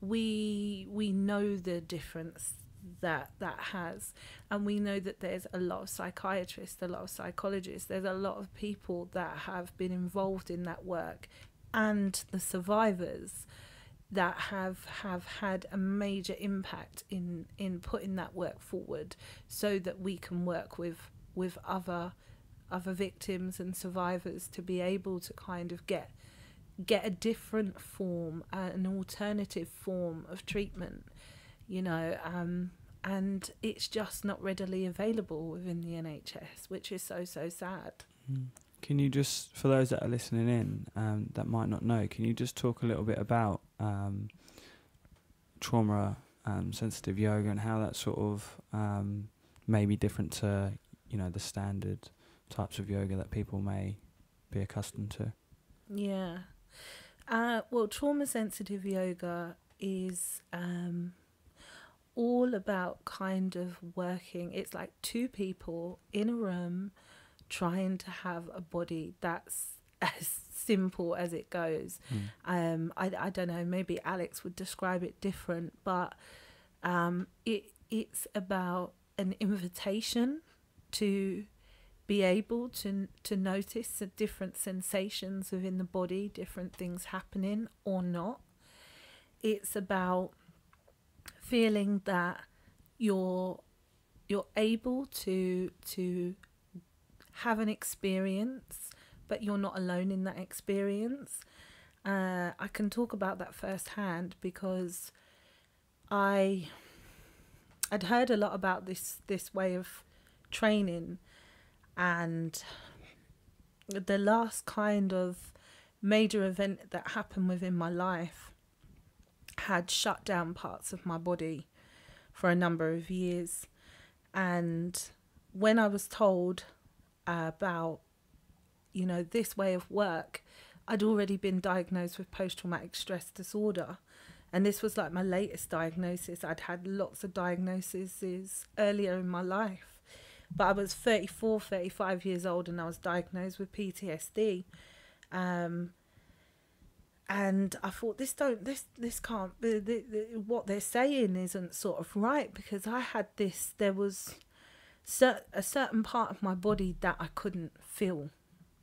we know the difference that has, and we know that there's a lot of psychiatrists, a lot of psychologists, there's a lot of people that have been involved in that work, and the survivors that have had a major impact in putting that work forward, so that we can work with other victims and survivors to be able to kind of get a different form, an alternative form of treatment, you know, and it's just not readily available within the NHS, which is so sad. Can you just, for those that are listening in that might not know, can you just talk a little bit about trauma sensitive yoga and how that sort of may be different to, you know, the standard types of yoga that people may be accustomed to? Yeah. Well, trauma sensitive yoga is all about kind of working. It's like two people in a room trying to have a body that's as simple as it goes. I don't know, maybe Alex would describe it different, but it's about an invitation to be able to notice the different sensations within the body, different things happening or not. It's about feeling that you're able to have an experience, but you're not alone in that experience. I can talk about that firsthand because I'd heard a lot about this way of training, and the last kind of major event that happened within my life had shut down parts of my body for a number of years. And when I was told about, you know, this way of work, I'd already been diagnosed with post-traumatic stress disorder. And this was like my latest diagnosis. I'd had lots of diagnoses earlier in my life. But I was 34, 35 years old and I was diagnosed with PTSD. And I thought, this can't be, what they're saying isn't sort of right, because I had this, there was a certain part of my body that I couldn't feel.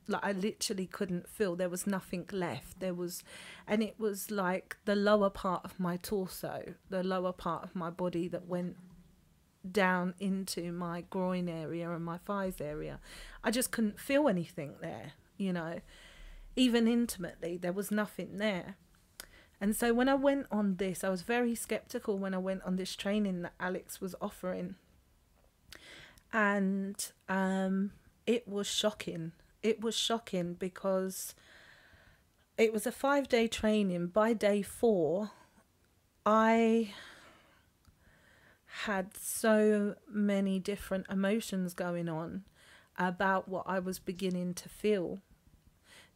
Like I literally couldn't feel. There was nothing left. And it was like the lower part of my torso, the lower part of my body that went down into my groin area and my thighs area. I just couldn't feel anything there, you know, even intimately. There was nothing there. And so when I went on this, I was very skeptical when I went on this training that Alex was offering. And it was shocking. It was shocking because it was a 5-day training. By day 4, I had so many different emotions going on about what I was beginning to feel.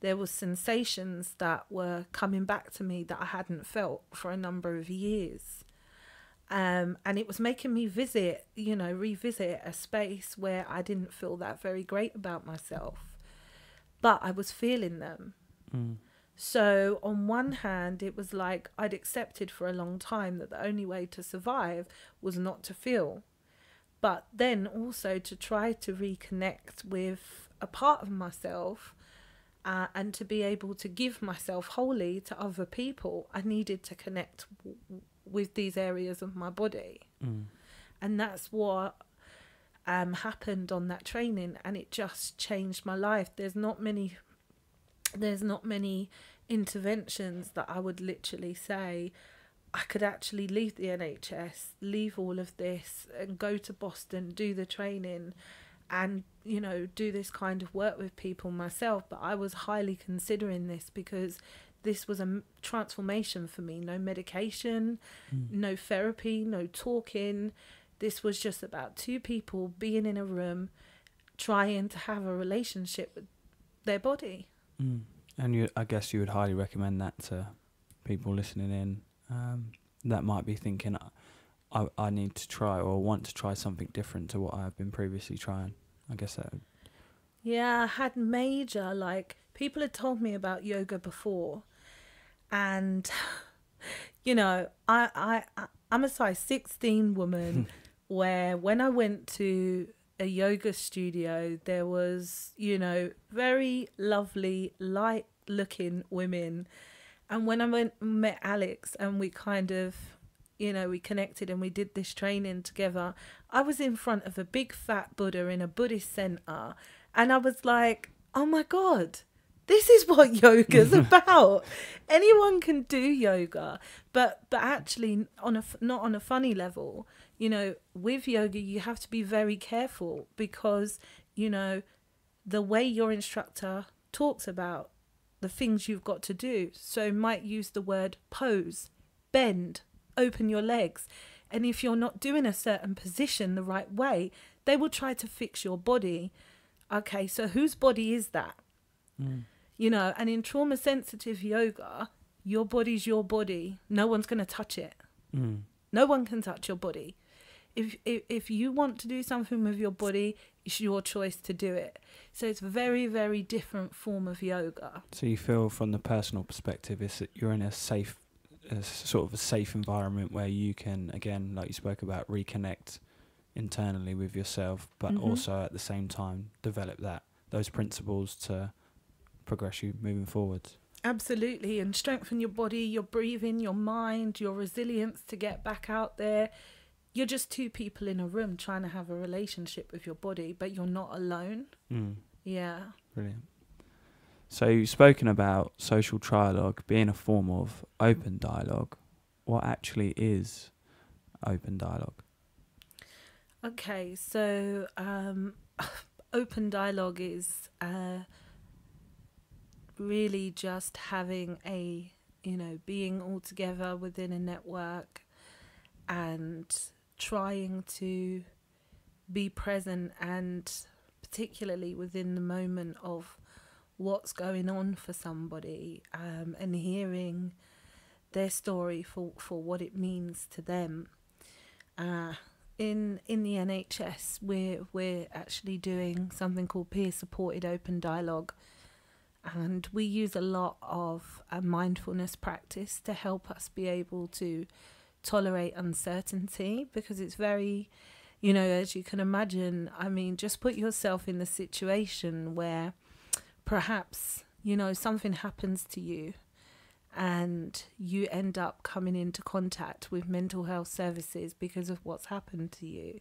There were sensations that were coming back to me that I hadn't felt for a number of years. And it was making me revisit a space where I didn't feel that very great about myself, but I was feeling them. So on one hand, it was like I'd accepted for a long time that the only way to survive was not to feel, but then also to try to reconnect with a part of myself, and to be able to give myself wholly to other people. I needed to connect with these areas of my body. And that's what happened on that training, and it just changed my life. There's not many interventions that I would literally say I could actually leave the NHS, leave all of this and go to Boston, do the training and, you know, do this kind of work with people myself. But I was highly considering this because this was a transformation for me. No medication, no therapy, no talking. This was just about two people being in a room trying to have a relationship with their body. And I guess you would highly recommend that to people listening in, that might be thinking, I need to try or want to try something different to what I've been previously trying? I guess that. Yeah, I had major, like, people had told me about yoga before, and I'm a size 16 woman where when I went to a yoga studio, there was, very lovely, light looking women. And when I met Alex and we kind of, we connected and we did this training together, I was in front of a big fat Buddha in a Buddhist center. And I was like, oh my God, this is what yoga's about. Anyone can do yoga, but actually not on a funny level. With yoga, you have to be very careful because, the way your instructor talks about the things you've got to do. So might use the word pose, bend, open your legs. And if you're not doing a certain position the right way, they will try to fix your body. Okay, so whose body is that? And in trauma sensitive yoga, your body's your body. No one's going to touch it. No one can touch your body. If you want to do something with your body, it's your choice to do it. So it's a very, very different form of yoga. So you feel from the personal perspective, is that you're in a safe, sort of a safe environment where you can, again, like you spoke about, reconnect internally with yourself, but also at the same time develop those principles to progress you moving forward. Absolutely, and strengthen your body, your breathing, your mind, your resilience to get back out there. You're just two people in a room trying to have a relationship with your body, but you're not alone. Yeah. Brilliant. So you've spoken about social trialogue being a form of open dialogue. What actually is open dialogue? Okay, so open dialogue is really just having being all together within a network and trying to be present, and particularly within the moment of what's going on for somebody, and hearing their story for what it means to them. In the NHS, we're actually doing something called peer supported open dialogue, and we use a lot of a mindfulness practice to help us be able to tolerate uncertainty, because it's very, as you can imagine, just put yourself in the situation where perhaps, something happens to you and you end up coming into contact with mental health services because of what's happened to you.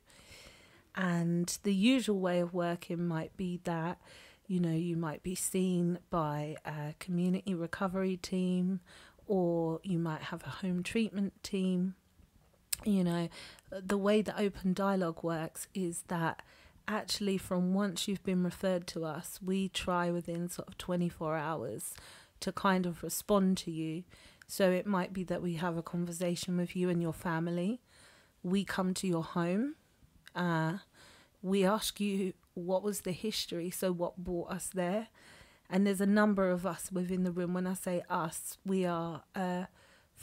And the usual way of working might be that, you might be seen by a community recovery team, or you might have a home treatment team. The way that open dialogue works is that actually from once you've been referred to us, we try within sort of 24 hours to kind of respond to you. So it might be that we have a conversation with you and your family. We come to your home. We ask you what was the history, so what brought us there. And there's a number of us within the room. When I say us, we are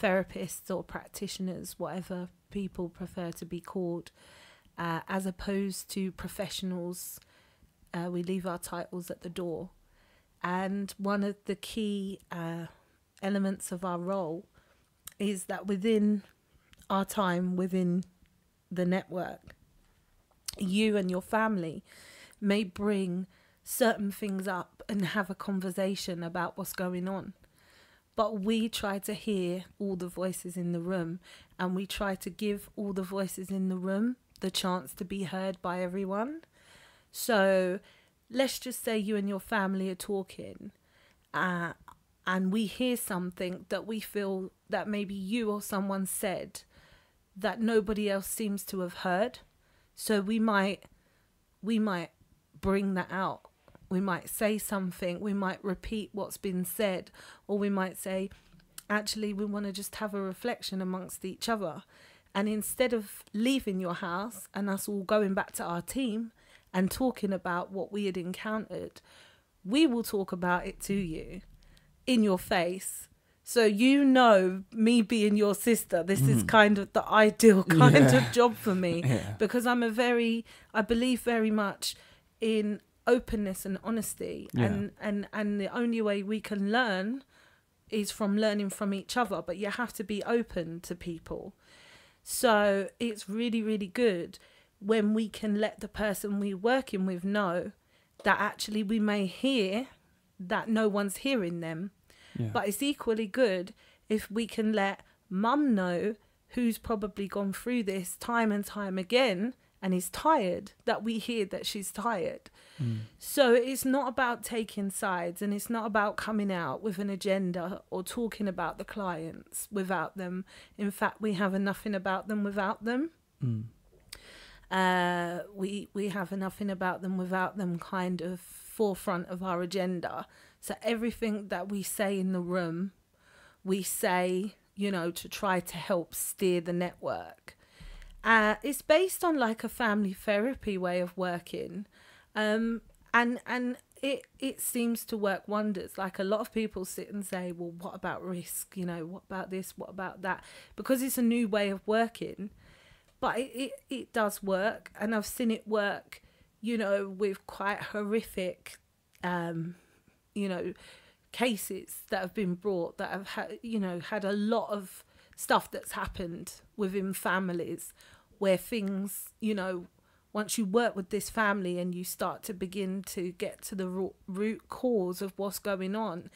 therapists or practitioners, whatever people prefer to be called, as opposed to professionals. We leave our titles at the door. And one of the key elements of our role is that within our time within the network, you and your family may bring certain things up and have a conversation about what's going on. But we try to hear all the voices in the room, and we try to give all the voices in the room the chance to be heard by everyone. So let's just say you and your family are talking, and we hear something that we feel that maybe you or someone said that nobody else seems to have heard. So we might bring that out. We might say something, we might repeat what's been said, or we might say, actually, we want to just have a reflection amongst each other. And instead of leaving your house and us all going back to our team and talking about what we had encountered, we will talk about it to you in your face, So me being your sister, this is kind of the ideal kind of job for me, because I believe very much in openness and honesty, and the only way we can learn is from learning from each other, but you have to be open to people. So it's really, really good when we can let the person we're working with know that actually we may hear that no one's hearing them. But it's equally good if we can let mum know, who's probably gone through this time and time again and is tired, that we hear that she's tired. So it's not about taking sides, and it's not about coming out with an agenda or talking about the clients without them. In fact, we have nothing about them without them. We have nothing about them without them kind of forefront of our agenda. So everything that we say in the room, we say, to try to help steer the network. It's based on like a family therapy way of working. And it seems to work wonders. Like, a lot of people sit and say, well, what about risk? What about this? What about that? Because it's a new way of working. But it does work. And I've seen it work, with quite horrific cases that have been brought that have had a lot of stuff that's happened within families, where things, once you work with this family and you start to begin to get to the root cause of what's going on,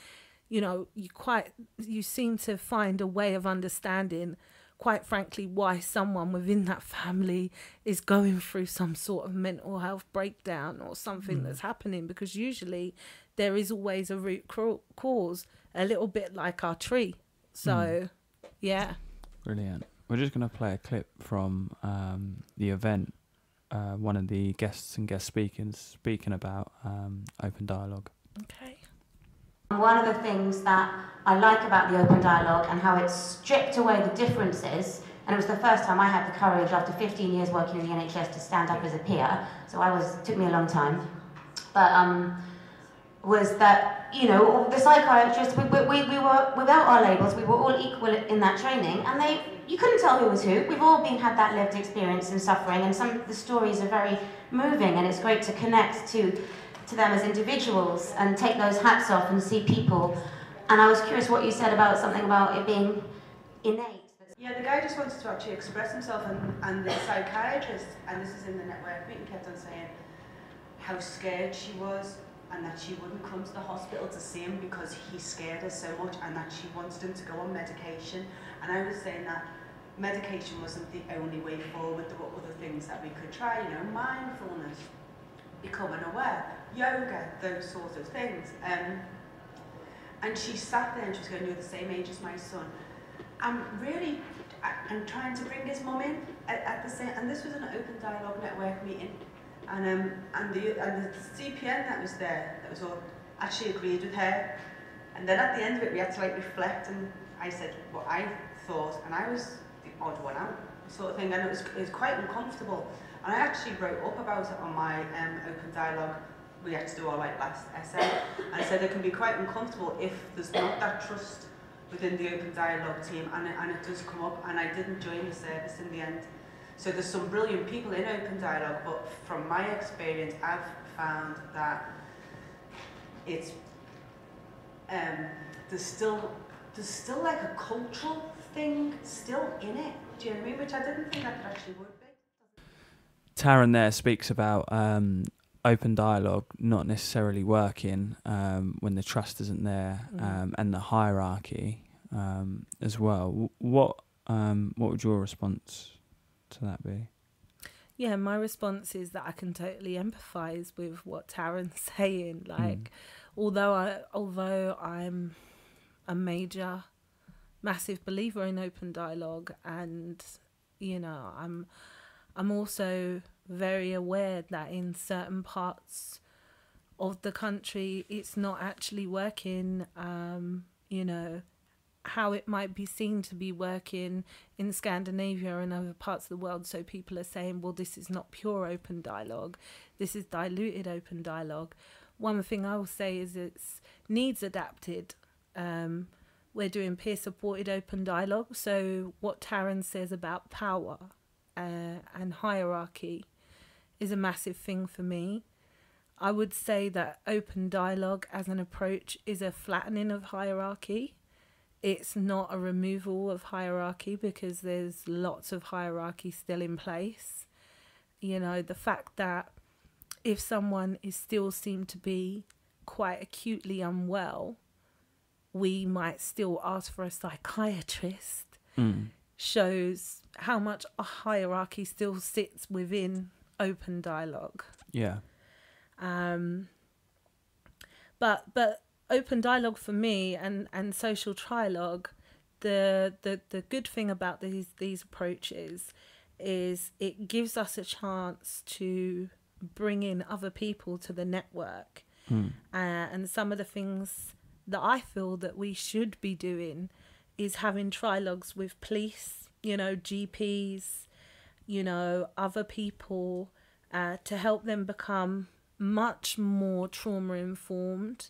you seem to find a way of understanding, quite frankly, why someone within that family is going through some sort of mental health breakdown or something that's happening, because usually there is always a root cause, a little bit like our tree. So, yeah. Brilliant. We're just going to play a clip from the event, one of the guests and guest speakers speaking about open dialogue. Okay. One of the things that I like about the open dialogue and how it's stripped away the differences, and it was the first time I had the courage after 15 years working in the NHS to stand up as a peer, so it took me a long time, but was that, the psychiatrists, we were, without our labels, we were all equal in that training, and you couldn't tell who was who. We've all had that lived experience and suffering, and some of the stories are very moving, and it's great to connect to them as individuals and take those hats off and see people. And I was curious what you said about something about it being innate. Yeah, the guy just wanted to actually express himself, and the psychiatrist, and this is in the network meeting, kept on saying how scared she was, and that she wouldn't come to the hospital to see him because he scared her so much, and that she wanted him to go on medication. And I was saying that medication wasn't the only way forward. There were other things that we could try, mindfulness, becoming aware, yoga, those sorts of things. And she sat there and she was going, you're the same age as my son. I'm trying to bring his mum in at the same, and this was an open dialogue network meeting. And the CPN that was there, that was all, actually agreed with her. And then at the end of it, we had to reflect, and I said what I thought, and I was the odd one out, sort of thing, and it was quite uncomfortable. And I actually wrote up about it on my open dialogue. We had to do our last essay, and I said it can be quite uncomfortable if there's not that trust within the open dialogue team, and it does come up, and I didn't join the service in the end. So there's some brilliant people in open dialogue, but from my experience, I've found that it's there's still a cultural thing still in it. Do you know what I mean? Which I didn't think that actually would be. Taryn there speaks about open dialogue not necessarily working when the trust isn't there, and the hierarchy as well. What would your response to that be? Yeah, my response is that I can totally empathise with what Taryn's saying. Although I'm a massive believer in open dialogue, and I'm also very aware that in certain parts of the country it's not actually working, how it might be seen to be working in Scandinavia and other parts of the world. So people are saying, well, this is not pure open dialogue, this is diluted open dialogue. One thing I will say is it's needs adapted. we're doing peer-supported open dialogue. So what Taryn says about power and hierarchy is a massive thing for me. I would say that open dialogue as an approach is a flattening of hierarchy. It's not a removal of hierarchy, because there's lots of hierarchy still in place. You know, the fact that if someone is still seen to be quite acutely unwell, we might still ask for a psychiatrist, shows how much a hierarchy still sits within open dialogue. Yeah. But open dialogue for me and social trialogue, the good thing about these approaches is it gives us a chance to bring in other people to the network. And some of the things that I feel that we should be doing is having trialogues with police, you know, GPs, you know, other people, to help them become much more trauma informed.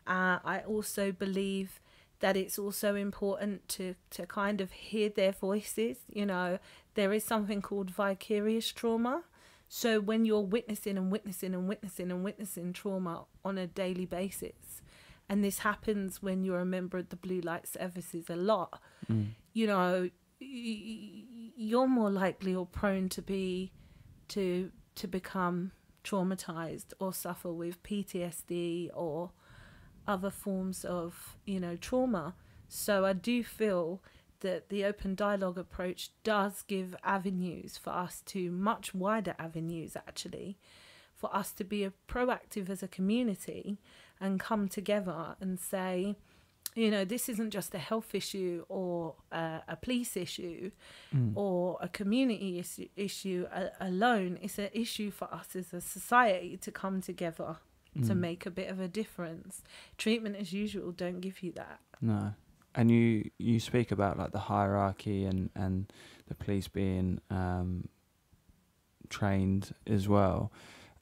I also believe that it's also important to kind of hear their voices. You know, there is something called vicarious trauma. So when you're witnessing trauma on a daily basis, and this happens when you're a member of the Blue Light Services a lot, you know, you're more likely or prone to become traumatized or suffer with PTSD or other forms of, you know, trauma. So I do feel that the open dialogue approach does give avenues for us to, much wider avenues actually, for us to be proactive as a community and come together and say, you know, this isn't just a health issue or a police issue or a community issue alone. It's an issue for us as a society to come together to make a bit of a difference. Treatment as usual don't give you that. No. And you speak about like the hierarchy and the police being trained as well,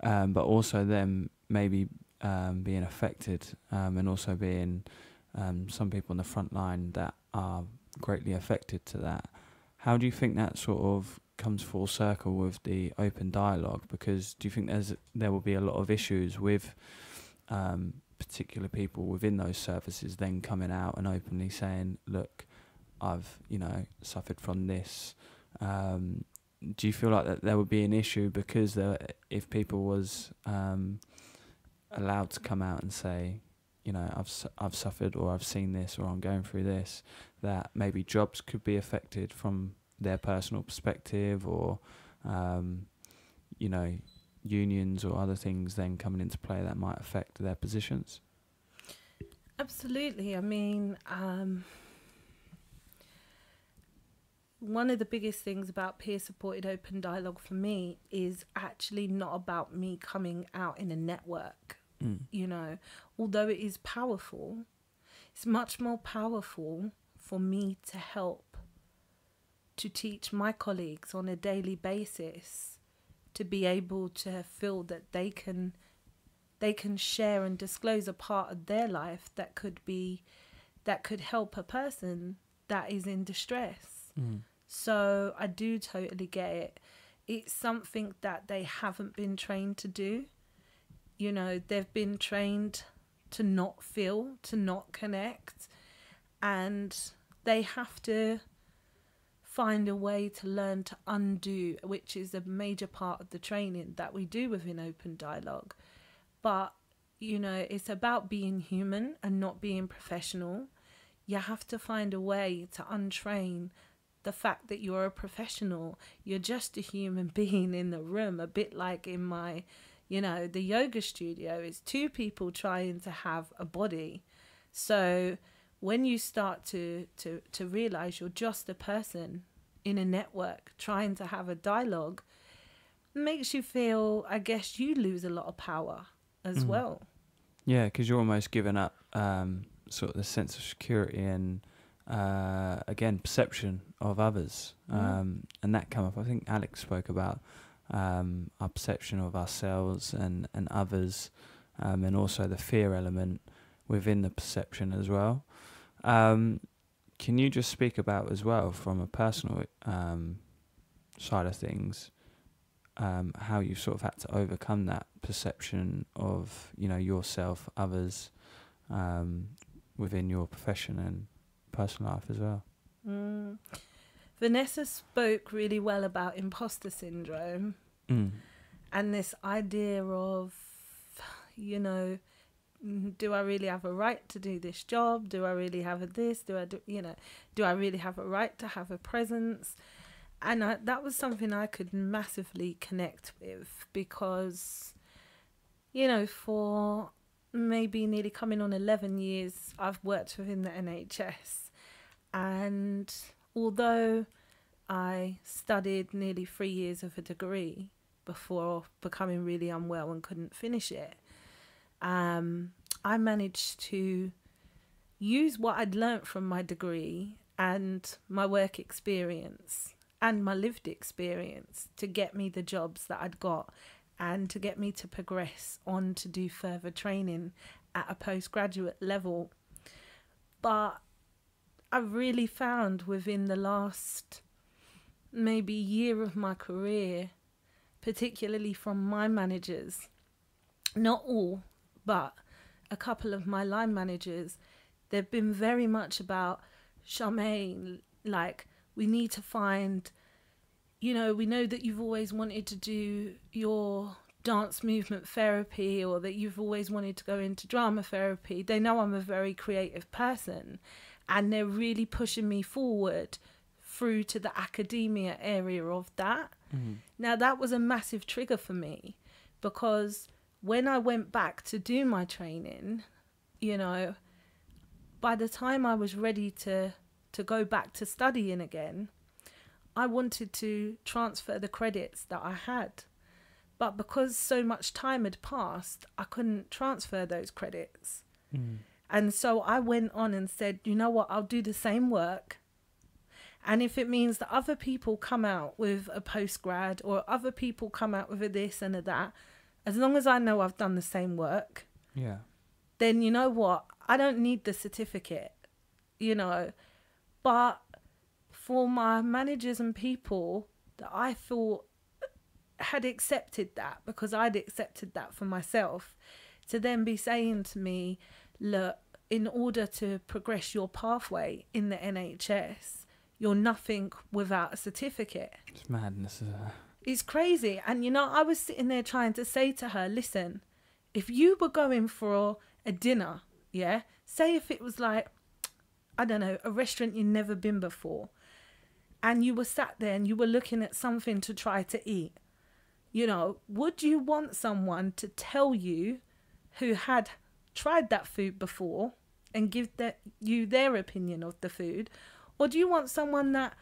but also them maybe being affected, and also being some people on the front line that are greatly affected to that. How do you think that sort of comes full circle with the open dialogue? Because do you think there will be a lot of issues with particular people within those services then coming out and openly saying, look, I've, you know, suffered from this? Do you feel like that there would be an issue because if people was allowed to come out and say, you know, I've suffered, or I've seen this, or I'm going through this, that maybe jobs could be affected from their personal perspective, or you know, unions or other things then coming into play that might affect their positions? Absolutely. I mean, one of the biggest things about peer-supported open dialogue for me is actually not about me coming out in a network. You know, although it is powerful, it's much more powerful for me to help to teach my colleagues on a daily basis to be able to feel that they can share and disclose a part of their life that could help a person that is in distress. So I do totally get it. It's something that they haven't been trained to do. You know, they've been trained to not feel, to not connect, and they have to find a way to learn to undo, which is a major part of the training that we do within open dialogue. But, you know, it's about being human and not being professional. You have to find a way to untrain the fact that you're a professional. You're just a human being in the room, a bit like in my, you know, the yoga studio is two people trying to have a body. So when you start to realize you're just a person in a network trying to have a dialogue, it makes you feel, I guess, you lose a lot of power as well. Yeah, because you're almost giving up sort of the sense of security and, again, perception of others. And that come up, I think Alex spoke about our perception of ourselves and others, and also the fear element within the perception as well. Can you just speak about as well, from a personal side of things, how you sort of had to overcome that perception of, you know, yourself, others, within your profession and personal life as well? Vanessa spoke really well about imposter syndrome and this idea of, you know, do I really have a right to do this job? Do I really have a this? Do I really have a right to have a presence? And that was something I could massively connect with, because, you know, for maybe nearly coming on 11 years, I've worked within the NHS. And although I studied nearly 3 years of a degree before becoming really unwell and couldn't finish it, I managed to use what I'd learnt from my degree and my work experience and my lived experience to get me the jobs that I'd got, and to get me to progress on to do further training at a postgraduate level. But I really found within the last maybe year of my career, particularly from my managers, not all, but a couple of my line managers, they've been very much about, Charmaine, like, we need to find, you know, we know that you've always wanted to do your dance movement therapy, or that you've always wanted to go into drama therapy. They know I'm a very creative person, and they're really pushing me forward through to the academia area of that. Now, that was a massive trigger for me, because when I went back to do my training, you know, by the time I was ready to go back to studying again, I wanted to transfer the credits that I had. But because so much time had passed, I couldn't transfer those credits. And so I went on and said, you know what, I'll do the same work. And if it means that other people come out with a postgrad, or other people come out with a this and a that, as long as I know I've done the same work, then you know what, I don't need the certificate, you know. But for my managers and people that I thought had accepted that, because I'd accepted that for myself, to then be saying to me, look, in order to progress your pathway in the NHS, you're nothing without a certificate. It's madness. It's crazy. And, you know, I was sitting there trying to say to her, listen, if you were going for a dinner, yeah, say if it was like, I don't know, a restaurant you'd never been before, and you were sat there and you were looking at something to try to eat, you know, would you want someone to tell you, who had tried that food before, and give you their opinion of the food? Or do you want someone that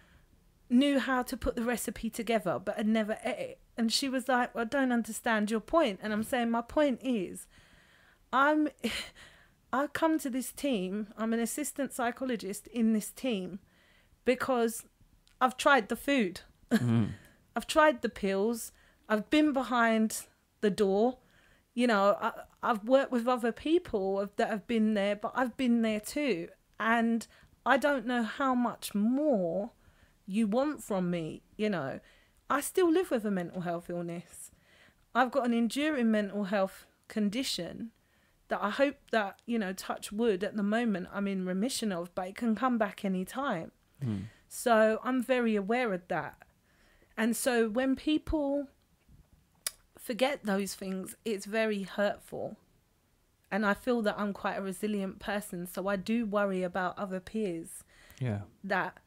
knew how to put the recipe together but had never ate it? And she was like, well, I don't understand your point. And I'm saying, my point is, I come to this team, I'm an assistant psychologist in this team, because I've tried the food. I've tried the pills. I've been behind the door. You know, I've worked with other people that have been there, but I've been there too. And I don't know how much more you want from me, you know. I still live with a mental health illness. I've got an enduring mental health condition that I hope that, you know, touch wood, at the moment I'm in remission of, but it can come back any time. So I'm very aware of that. And so when people forget those things, it's very hurtful. And I feel that I'm quite a resilient person, so I do worry about other peers that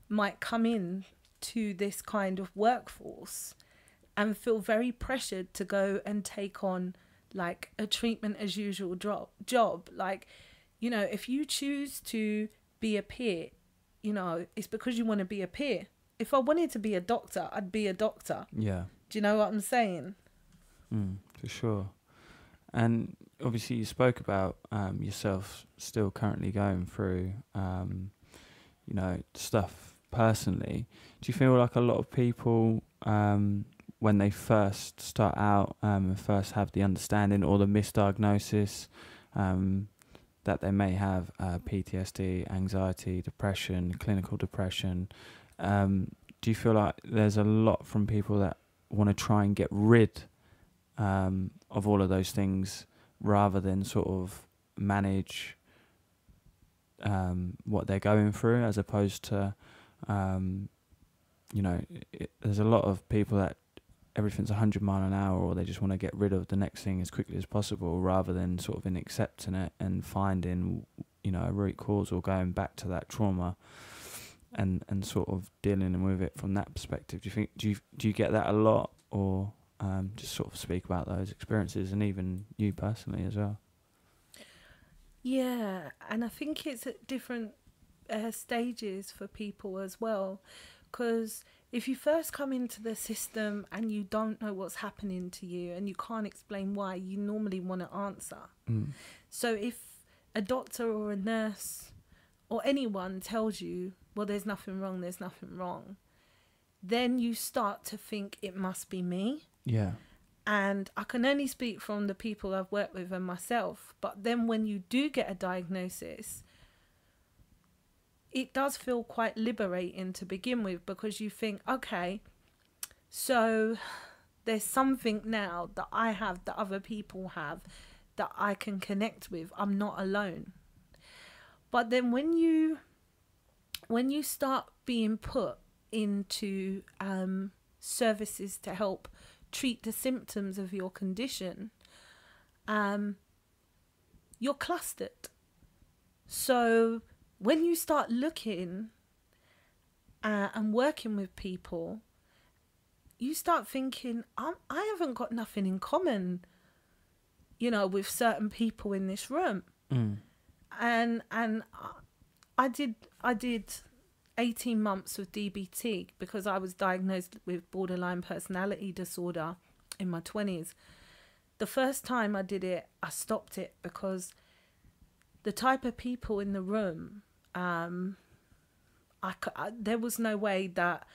might come in to this kind of workforce and feel very pressured to go and take on like a treatment as usual job. Like, you know, if you choose to be a peer, you know, it's because you want to be a peer. If I wanted to be a doctor, I'd be a doctor. Yeah. Do you know what I'm saying? For sure. And obviously you spoke about yourself still currently going through, you know, stuff personally. Do you feel like a lot of people, when they first start out and first have the understanding or the misdiagnosis, that they may have PTSD, anxiety, depression, clinical depression. Do you feel like there's a lot from people that want to try and get rid of all of those things rather than sort of manage what they're going through, as opposed to, there's a lot of people that everything's 100 mile an hour, or they just want to get rid of the next thing as quickly as possible, rather than sort of in accepting it and finding, a root cause, or going back to that trauma and sort of dealing with it from that perspective. Do you get that a lot, or just sort of speak about those experiences, and even you personally as well? Yeah, and I think it's at different stages for people as well, because if you first come into the system and you don't know what's happening to you and you can't explain why, you normally want to answer. So if a doctor or a nurse or anyone tells you, well, there's nothing wrong, then you start to think it must be me. Yeah. And I can only speak from the people I've worked with and myself. But then when you do get a diagnosis, it does feel quite liberating to begin with, because you think, okay, so there's something now that I have that other people have that I can connect with. I'm not alone. But then when you start being put into services to help treat the symptoms of your condition, you're clustered. So when you start looking and working with people, you start thinking, I haven't got nothing in common, with certain people in this room. And I did 18 months of DBT because I was diagnosed with borderline personality disorder in my 20s. The first time I did it, I stopped it because the type of people in the room, there was no way that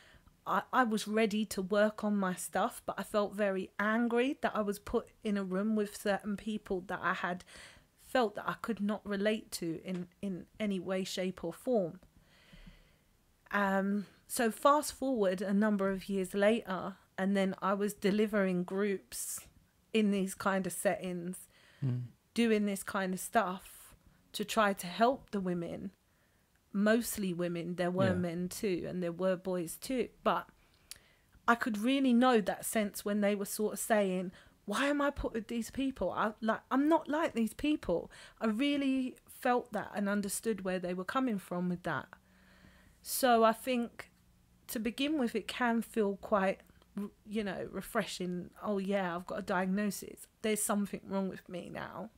I was ready to work on my stuff, but I felt very angry that I was put in a room with certain people that I had felt that I could not relate to in any way, shape or form. So fast forward a number of years later, and then I was delivering groups in these kind of settings, doing this kind of stuff to try to help the women, mostly women. There were men too, and there were boys too, but I could really know that sense when they were sort of saying, why am I put with these people? I'm not like these people. I really felt that and understood where they were coming from with that. So I think to begin with, it can feel quite, refreshing. Oh yeah, I've got a diagnosis. There's something wrong with me now.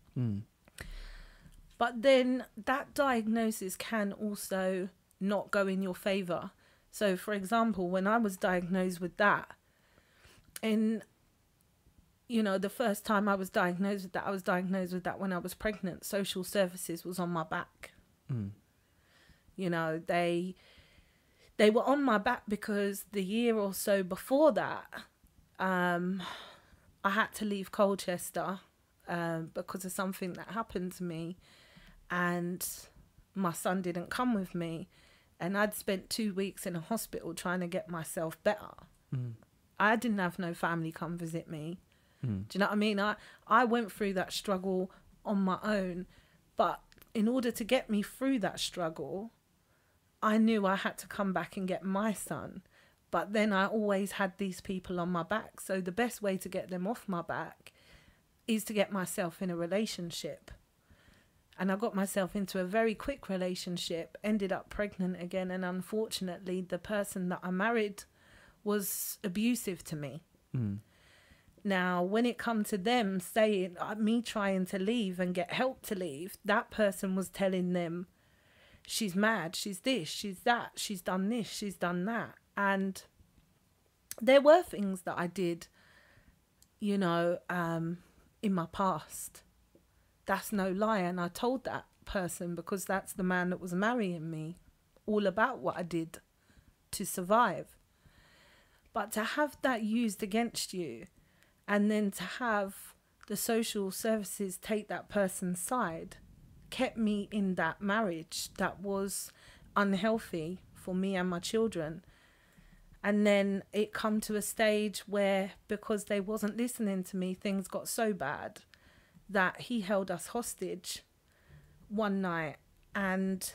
But then that diagnosis can also not go in your favor. So for example, when I was diagnosed with that, the first time I was diagnosed with that, I was diagnosed with that when I was pregnant. Social services was on my back. They were on my back because the year or so before that, I had to leave Colchester because of something that happened to me, and my son didn't come with me, and I'd spent 2 weeks in a hospital trying to get myself better. I didn't have no family come visit me. Do you know what I mean? I went through that struggle on my own, but in order to get me through that struggle, I knew I had to come back and get my son. But then I always had these people on my back. So the best way to get them off my back is to get myself in a relationship. And I got myself into a very quick relationship, ended up pregnant again. And unfortunately, the person that I married was abusive to me. Now, when it come to them saying, me trying to leave and get help to leave, that person was telling them, she's mad, she's this, she's that, she's done this, she's done that. And there were things that I did, in my past. That's no lie. And I told that person, because that's the man that was marrying me, all about what I did to survive. But to have that used against you, and then to have the social services take that person's side kept me in that marriage that was unhealthy for me and my children. And then it come to a stage where, because they wasn't listening to me, things got so bad that he held us hostage one night. And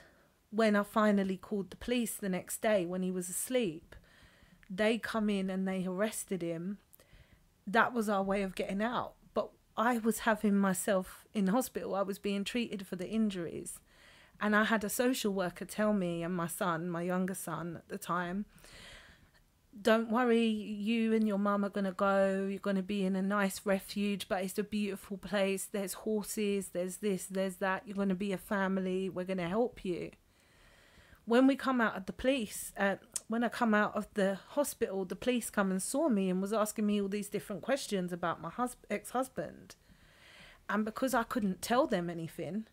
when I finally called the police the next day when he was asleep, they come in and they arrested him. That was our way of getting out. But I was having myself in hospital. I was being treated for the injuries. And I had a social worker tell me, and my son, my younger son at the time, don't worry, you and your mum are going to go, you're going to be in a nice refuge, but it's a beautiful place, there's horses, there's this, there's that, you're going to be a family, we're going to help you. When we come out of the police, when I come out of the hospital, the police come and saw me and was asking me all these different questions about my ex-husband. And because I couldn't tell them anything,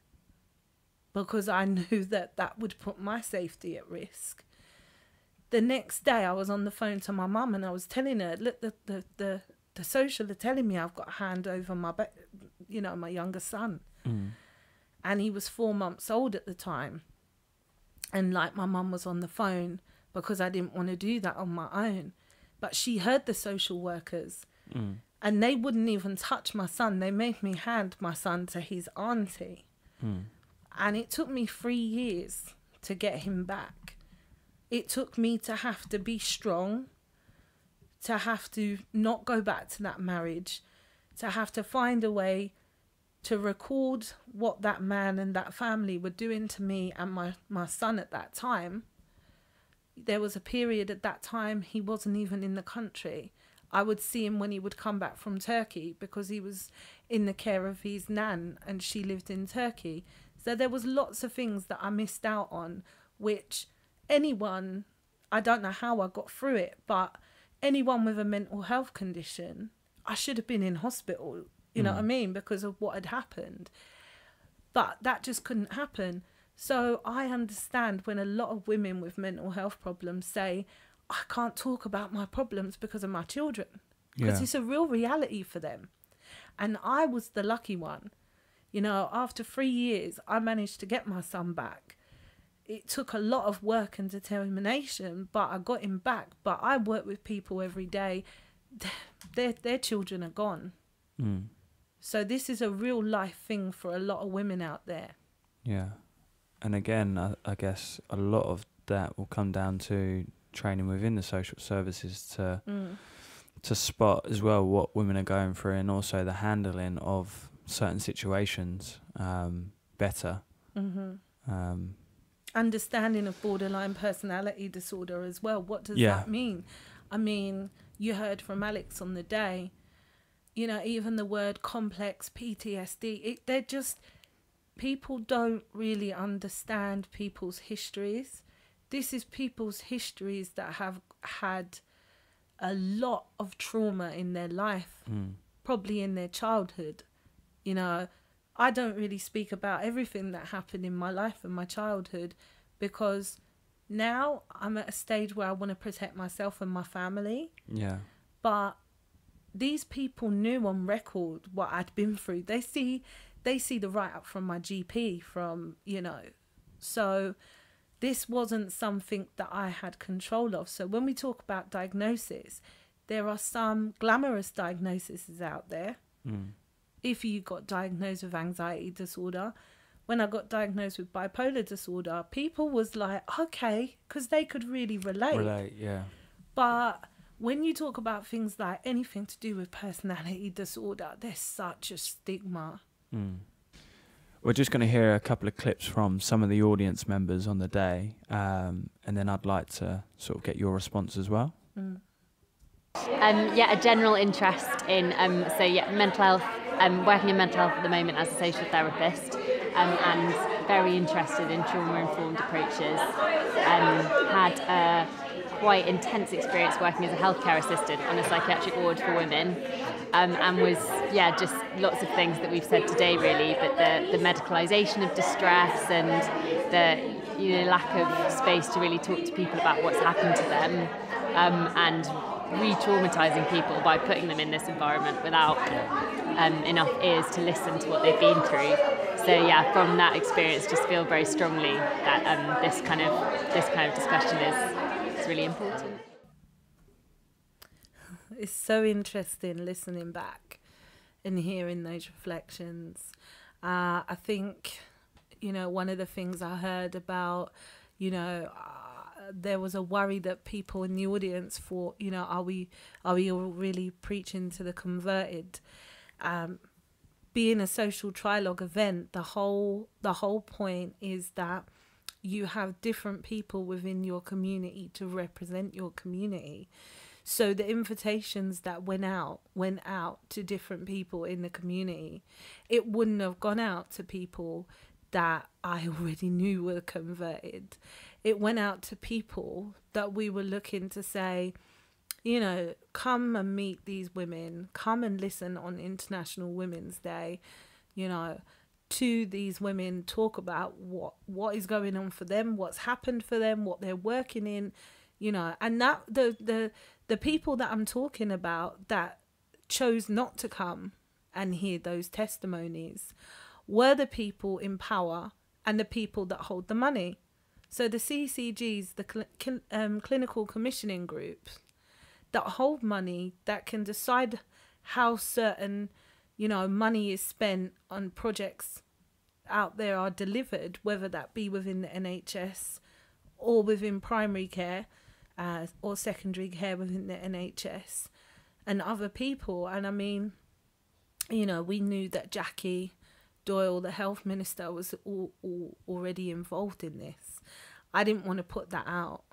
because I knew that that would put my safety at risk, the next day I was on the phone to my mum and I was telling her, look, the social are telling me I've got a hand over my, my younger son. And he was 4 months old at the time. And like, my mum was on the phone because I didn't want to do that on my own. But she heard the social workers and they wouldn't even touch my son. They made me hand my son to his auntie. And it took me 3 years to get him back. It took me to have to be strong, to have to not go back to that marriage, to have to find a way to record what that man and that family were doing to me and my son at that time. There was a period at that time he wasn't even in the country. I would see him when he would come back from Turkey because he was in the care of his nan and she lived in Turkey. So there was lots of things that I missed out on, which anyone, I don't know how I got through it, but anyone with a mental health condition, I should have been in hospital, you know what I mean, because of what had happened. But that just couldn't happen. So I understand when a lot of women with mental health problems say, I can't talk about my problems because of my children, because it's a real reality for them. And I was the lucky one. You know, after 3 years, I managed to get my son back. It took a lot of work and determination, but I got him back. But I work with people every day. Their children are gone. So this is a real life thing for a lot of women out there. Yeah. And again, I guess a lot of that will come down to training within the social services to spot as well what women are going through, and also the handling of certain situations better. Understanding of borderline personality disorder as well. What does that mean? I mean, you heard from Alex on the day, you know, even the word complex PTSD, they're just, people don't really understand people's histories. This is people's histories that have had a lot of trauma in their life, probably in their childhood. You know, I don't really speak about everything that happened in my life and my childhood because now I'm at a stage where I want to protect myself and my family. But these people knew on record what I'd been through. They see the write-up from my GP, from, you know. So this wasn't something that I had control of. So when we talk about diagnosis, there are some glamorous diagnoses out there. If you got diagnosed with anxiety disorder, when I got diagnosed with bipolar disorder, people was like, okay, because they could really relate. But when you talk about things like anything to do with personality disorder, there's such a stigma. We're just going to hear a couple of clips from some of the audience members on the day, and then I'd like to sort of get your response as well. A general interest in mental health. Working in mental health at the moment as a social therapist, and very interested in trauma-informed approaches. Had a quite intense experience working as a healthcare assistant on a psychiatric ward for women, and was just lots of things that we've said today really, but the medicalisation of distress and the lack of space to really talk to people about what's happened to them, and re-traumatising people by putting them in this environment without enough ears to listen to what they've been through. So yeah, from that experience, just feel very strongly that this kind of discussion is really important. It's so interesting listening back and hearing those reflections. I think, one of the things I heard about, there was a worry that people in the audience thought, are we all really preaching to the converted? Being a social trilogue event, the whole point is that you have different people within your community to represent your community. So the invitations that went out to different people in the community. It wouldn't have gone out to people that I already knew were converted. It went out to people that we were looking to say, come and meet these women, come and listen on International Women's Day, to these women, talk about what is going on for them, what's happened for them, what they're working in, and that the people that I'm talking about that chose not to come and hear those testimonies were the people in power and the people that hold the money. So the CCGs, the clinical commissioning groups that hold money, that can decide how certain, money is spent on projects out there are delivered, whether that be within the NHS or within primary care, or secondary care within the NHS, and other people. And I mean, we knew that Jackie Doyle, the health minister, was already involved in this. I didn't want to put that out.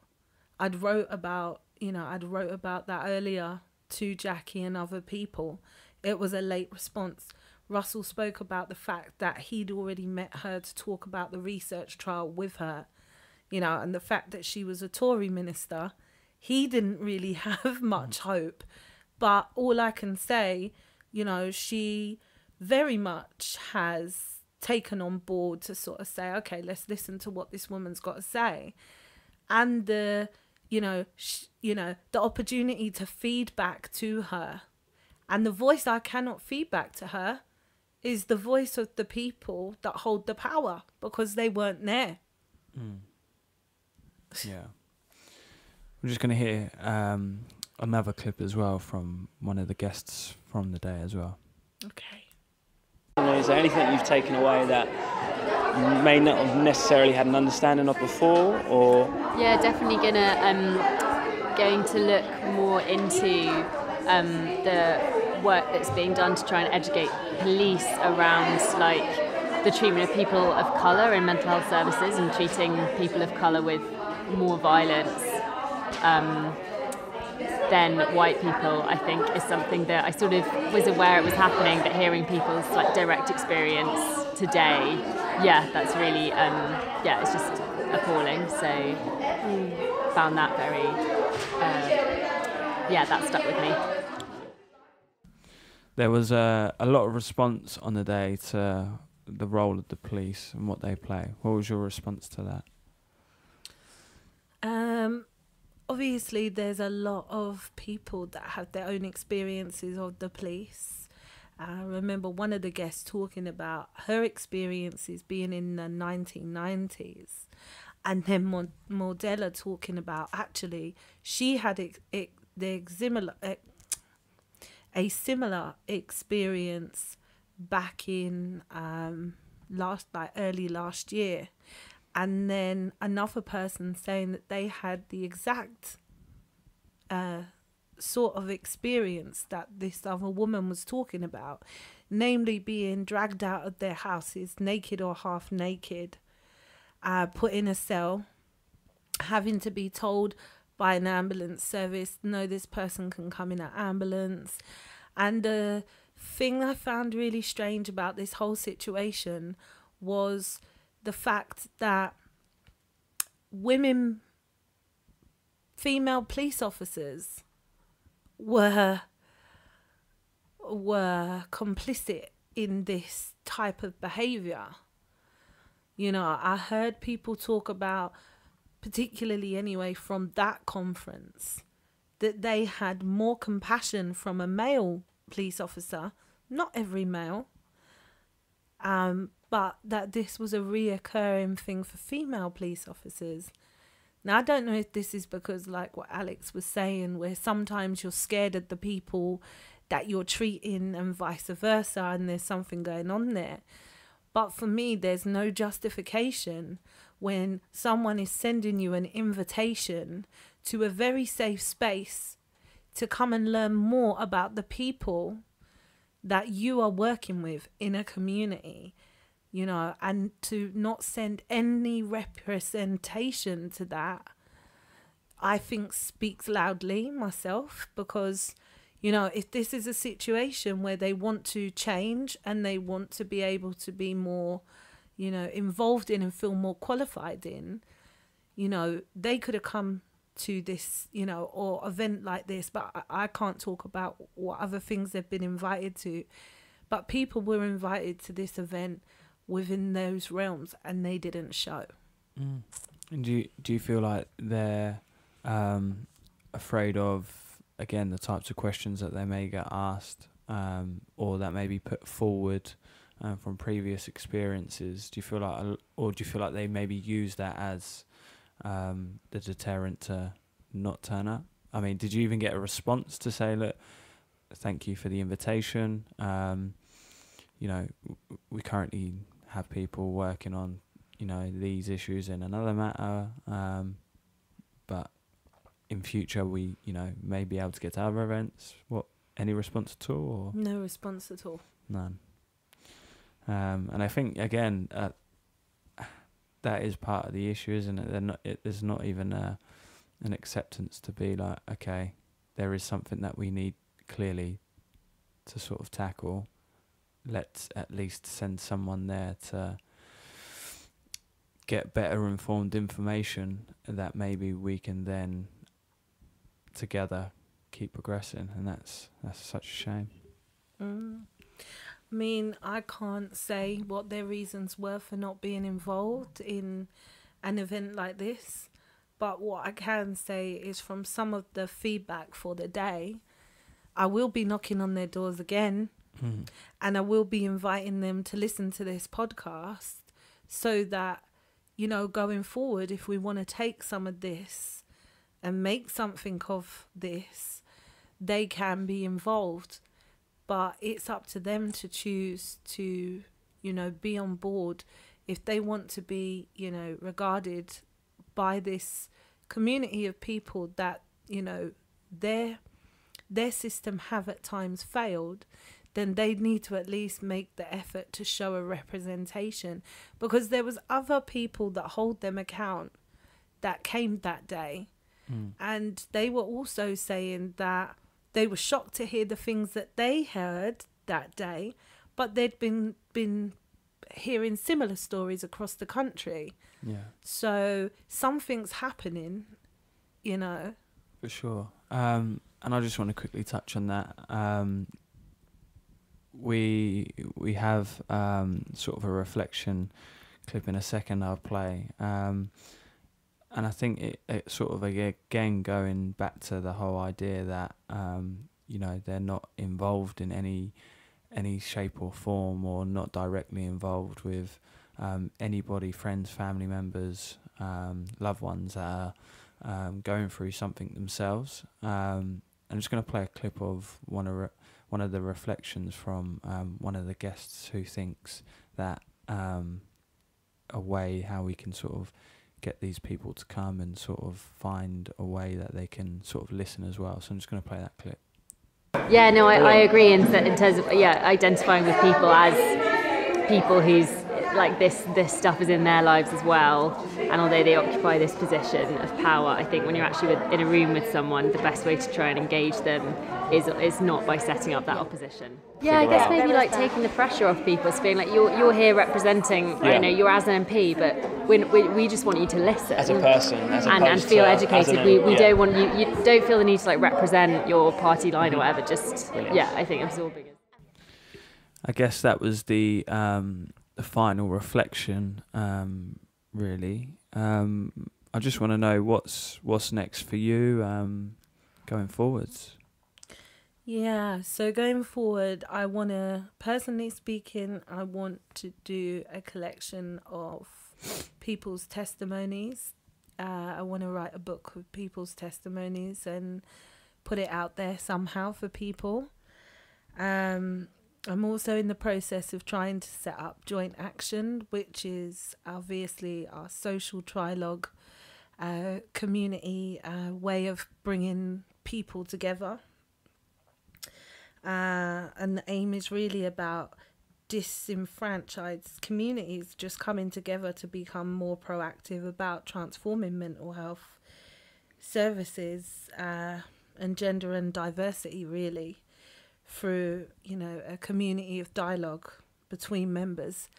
I'd wrote about that earlier to Jackie and other people. It was a late response. Russell spoke about the fact that he'd already met her to talk about the research trial with her, and the fact that she was a Tory minister. He didn't really have much hope. But all I can say, she very much has taken on board to sort of say, okay, let's listen to what this woman's got to say. And the opportunity to feed back to her. And the voice I cannot feed back to her is the voice of the people that hold the power, because they weren't there. Yeah. We're just going to hear another clip as well from one of the guests from the day as well. Okay. Is there anything you've taken away that you may not have necessarily had an understanding of before, or? Yeah, definitely going to look more into the work that's being done to try and educate police around the treatment of people of colour in mental health services, and treating people of colour with more violence than white people, I think, is something that I sort of was aware it was happening, but hearing people's direct experience today, that's really it's just appalling. So found that very that stuck with me. There was a lot of response on the day to the role of the police and what they play. What was your response to that? Obviously, there's a lot of people that have their own experiences of the police. I remember one of the guests talking about her experiences being in the 1990s, and then Mordella talking about actually she had a similar experience back in early last year. And then another person saying that they had the exact sort of experience that this other woman was talking about, namely being dragged out of their houses, naked or half naked, put in a cell, having to be told by an ambulance service, no, this person can come in an ambulance. And the thing I found really strange about this whole situation was the fact that female police officers were complicit in this type of behaviour. I heard people talk about, particularly anyway from that conference, that they had more compassion from a male police officer, not every male, but that this was a reoccurring thing for female police officers. Now, I don't know if this is because, like what Alex was saying, where sometimes you're scared of the people that you're treating and vice versa, and there's something going on there. But for me, there's no justification when someone is sending you an invitation to a very safe space to come and learn more about the people that you are working with in a community, you know, and to not send any representation to that, I think speaks loudly myself, because, you know, if this is a situation where they want to change and they want to be able to be more, you know, involved in and feel more qualified in, you know, they could have come to this, you know, or event like this, but I can't talk about what other things they've been invited to, but people were invited to this event within those realms and they didn't show. And do you feel like they're afraid of, again, the types of questions that they may get asked, or that may be put forward from previous experiences? Do you feel like, or do you feel like they maybe use that as the deterrent to not turn up? I mean, did you even get a response to say, look, thank you for the invitation, you know, we currently have people working on, you know, these issues in another matter, but in future we, you know, may be able to get to other events? What, any response at all? Or? No response at all. None. And I think, again, that is part of the issue, isn't it? There's not even an acceptance to be like, okay, there is something that we need clearly to sort of tackle. Let's at least send someone there to get better informed information that maybe we can then together keep progressing, and that's such a shame. I mean, I can't say what their reasons were for not being involved in an event like this, but what I can say is from some of the feedback for the day, I will be knocking on their doors again, and I will be inviting them to listen to this podcast so that, you know, going forward, if we want to take some of this and make something of this, they can be involved. But it's up to them to choose to, you know, be on board if they want to be, you know, regarded by this community of people that, you know, their system have at times failed. Then they need to at least make the effort to show a representation, because there was other people that hold them account that came that day, and they were also saying that they were shocked to hear the things that they heard that day, but they'd been hearing similar stories across the country. Yeah. So something's happening, you know. For sure. And I just want to quickly touch on that. We have sort of a reflection clip in a second I'll play. And I think it sort of, again, going back to the whole idea that, you know, they're not involved in any shape or form, or not directly involved with anybody, friends, family members, loved ones that are going through something themselves. I'm just going to play a clip of one of the reflections from one of the guests who thinks that a way how we can sort of get these people to come and sort of find a way that they can sort of listen as well. So I'm just going to play that clip. Yeah, no, I agree in terms of, identifying with people as people whose, like, this stuff is in their lives as well, and although they occupy this position of power, I think when you're actually in a room with someone, the best way to try and engage them is not by setting up that opposition. Yeah, I guess maybe like taking the pressure off people, so being like, you're here representing, I don't know, you're as an MP, but we just want you to listen as a person, and feel educated. We don't want you don't feel the need to like represent your party line or whatever. Just I think absorbing it. I guess that was the final reflection, really. I just want to know what's next for you going forwards. Yeah, so going forward, personally speaking, I want to do a collection of people's testimonies. I want to write a book of people's testimonies and put it out there somehow for people. I'm also in the process of trying to set up Joint Action, which is obviously our social trilogue community way of bringing people together. And the aim is really about disenfranchised communities just coming together to become more proactive about transforming mental health services and gender and diversity, really, through, a community of dialogue between members.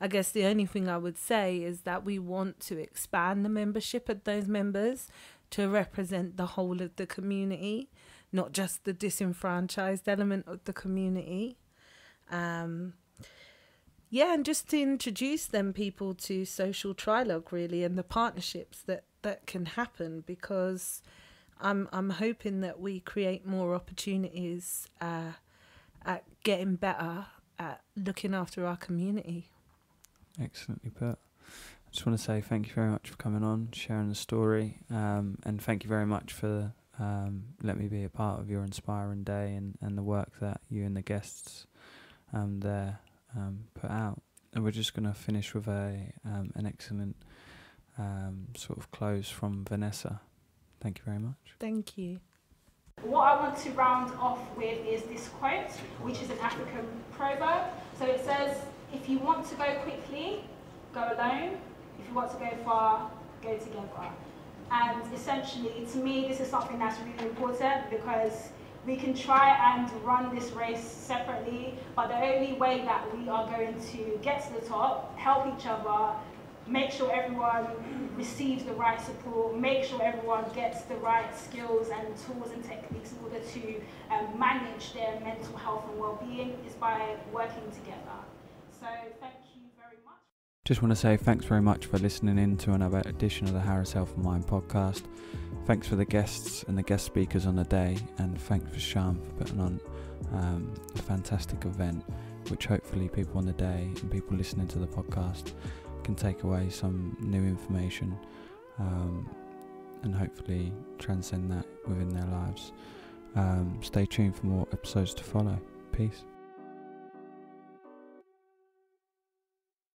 I guess the only thing I would say is that we want to expand the membership of those members to represent the whole of the community, not just the disenfranchised element of the community. And just to introduce them people to social trilogue, really, and the partnerships that can happen, because I'm hoping that we create more opportunities at getting better at looking after our community. Excellently put. I just want to say thank you very much for coming on, sharing the story, and thank you very much for letting me be a part of your inspiring day and the work that you and the guests there put out. And we're just going to finish with an excellent sort of close from Vanessa. Thank you very much. Thank you. What I want to round off with is this quote, which is an African proverb. So it says, if you want to go quickly, go alone. If you want to go far, go together. And essentially, to me, this is something that's really important, because we can try and run this race separately, but the only way that we are going to get to the top, help each other, make sure everyone receives the right support, make sure everyone gets the right skills and tools and techniques in order to manage their mental health and well-being, is by working together. So thank you very much. Just want to say thanks very much for listening in to another edition of the Harris Health and Mind podcast. Thanks for the guests and the guest speakers on the day, and thanks for Sham for putting on a fantastic event, which hopefully people on the day and people listening to the podcast can take away some new information and hopefully transcend that within their lives. Stay tuned for more episodes to follow. Peace.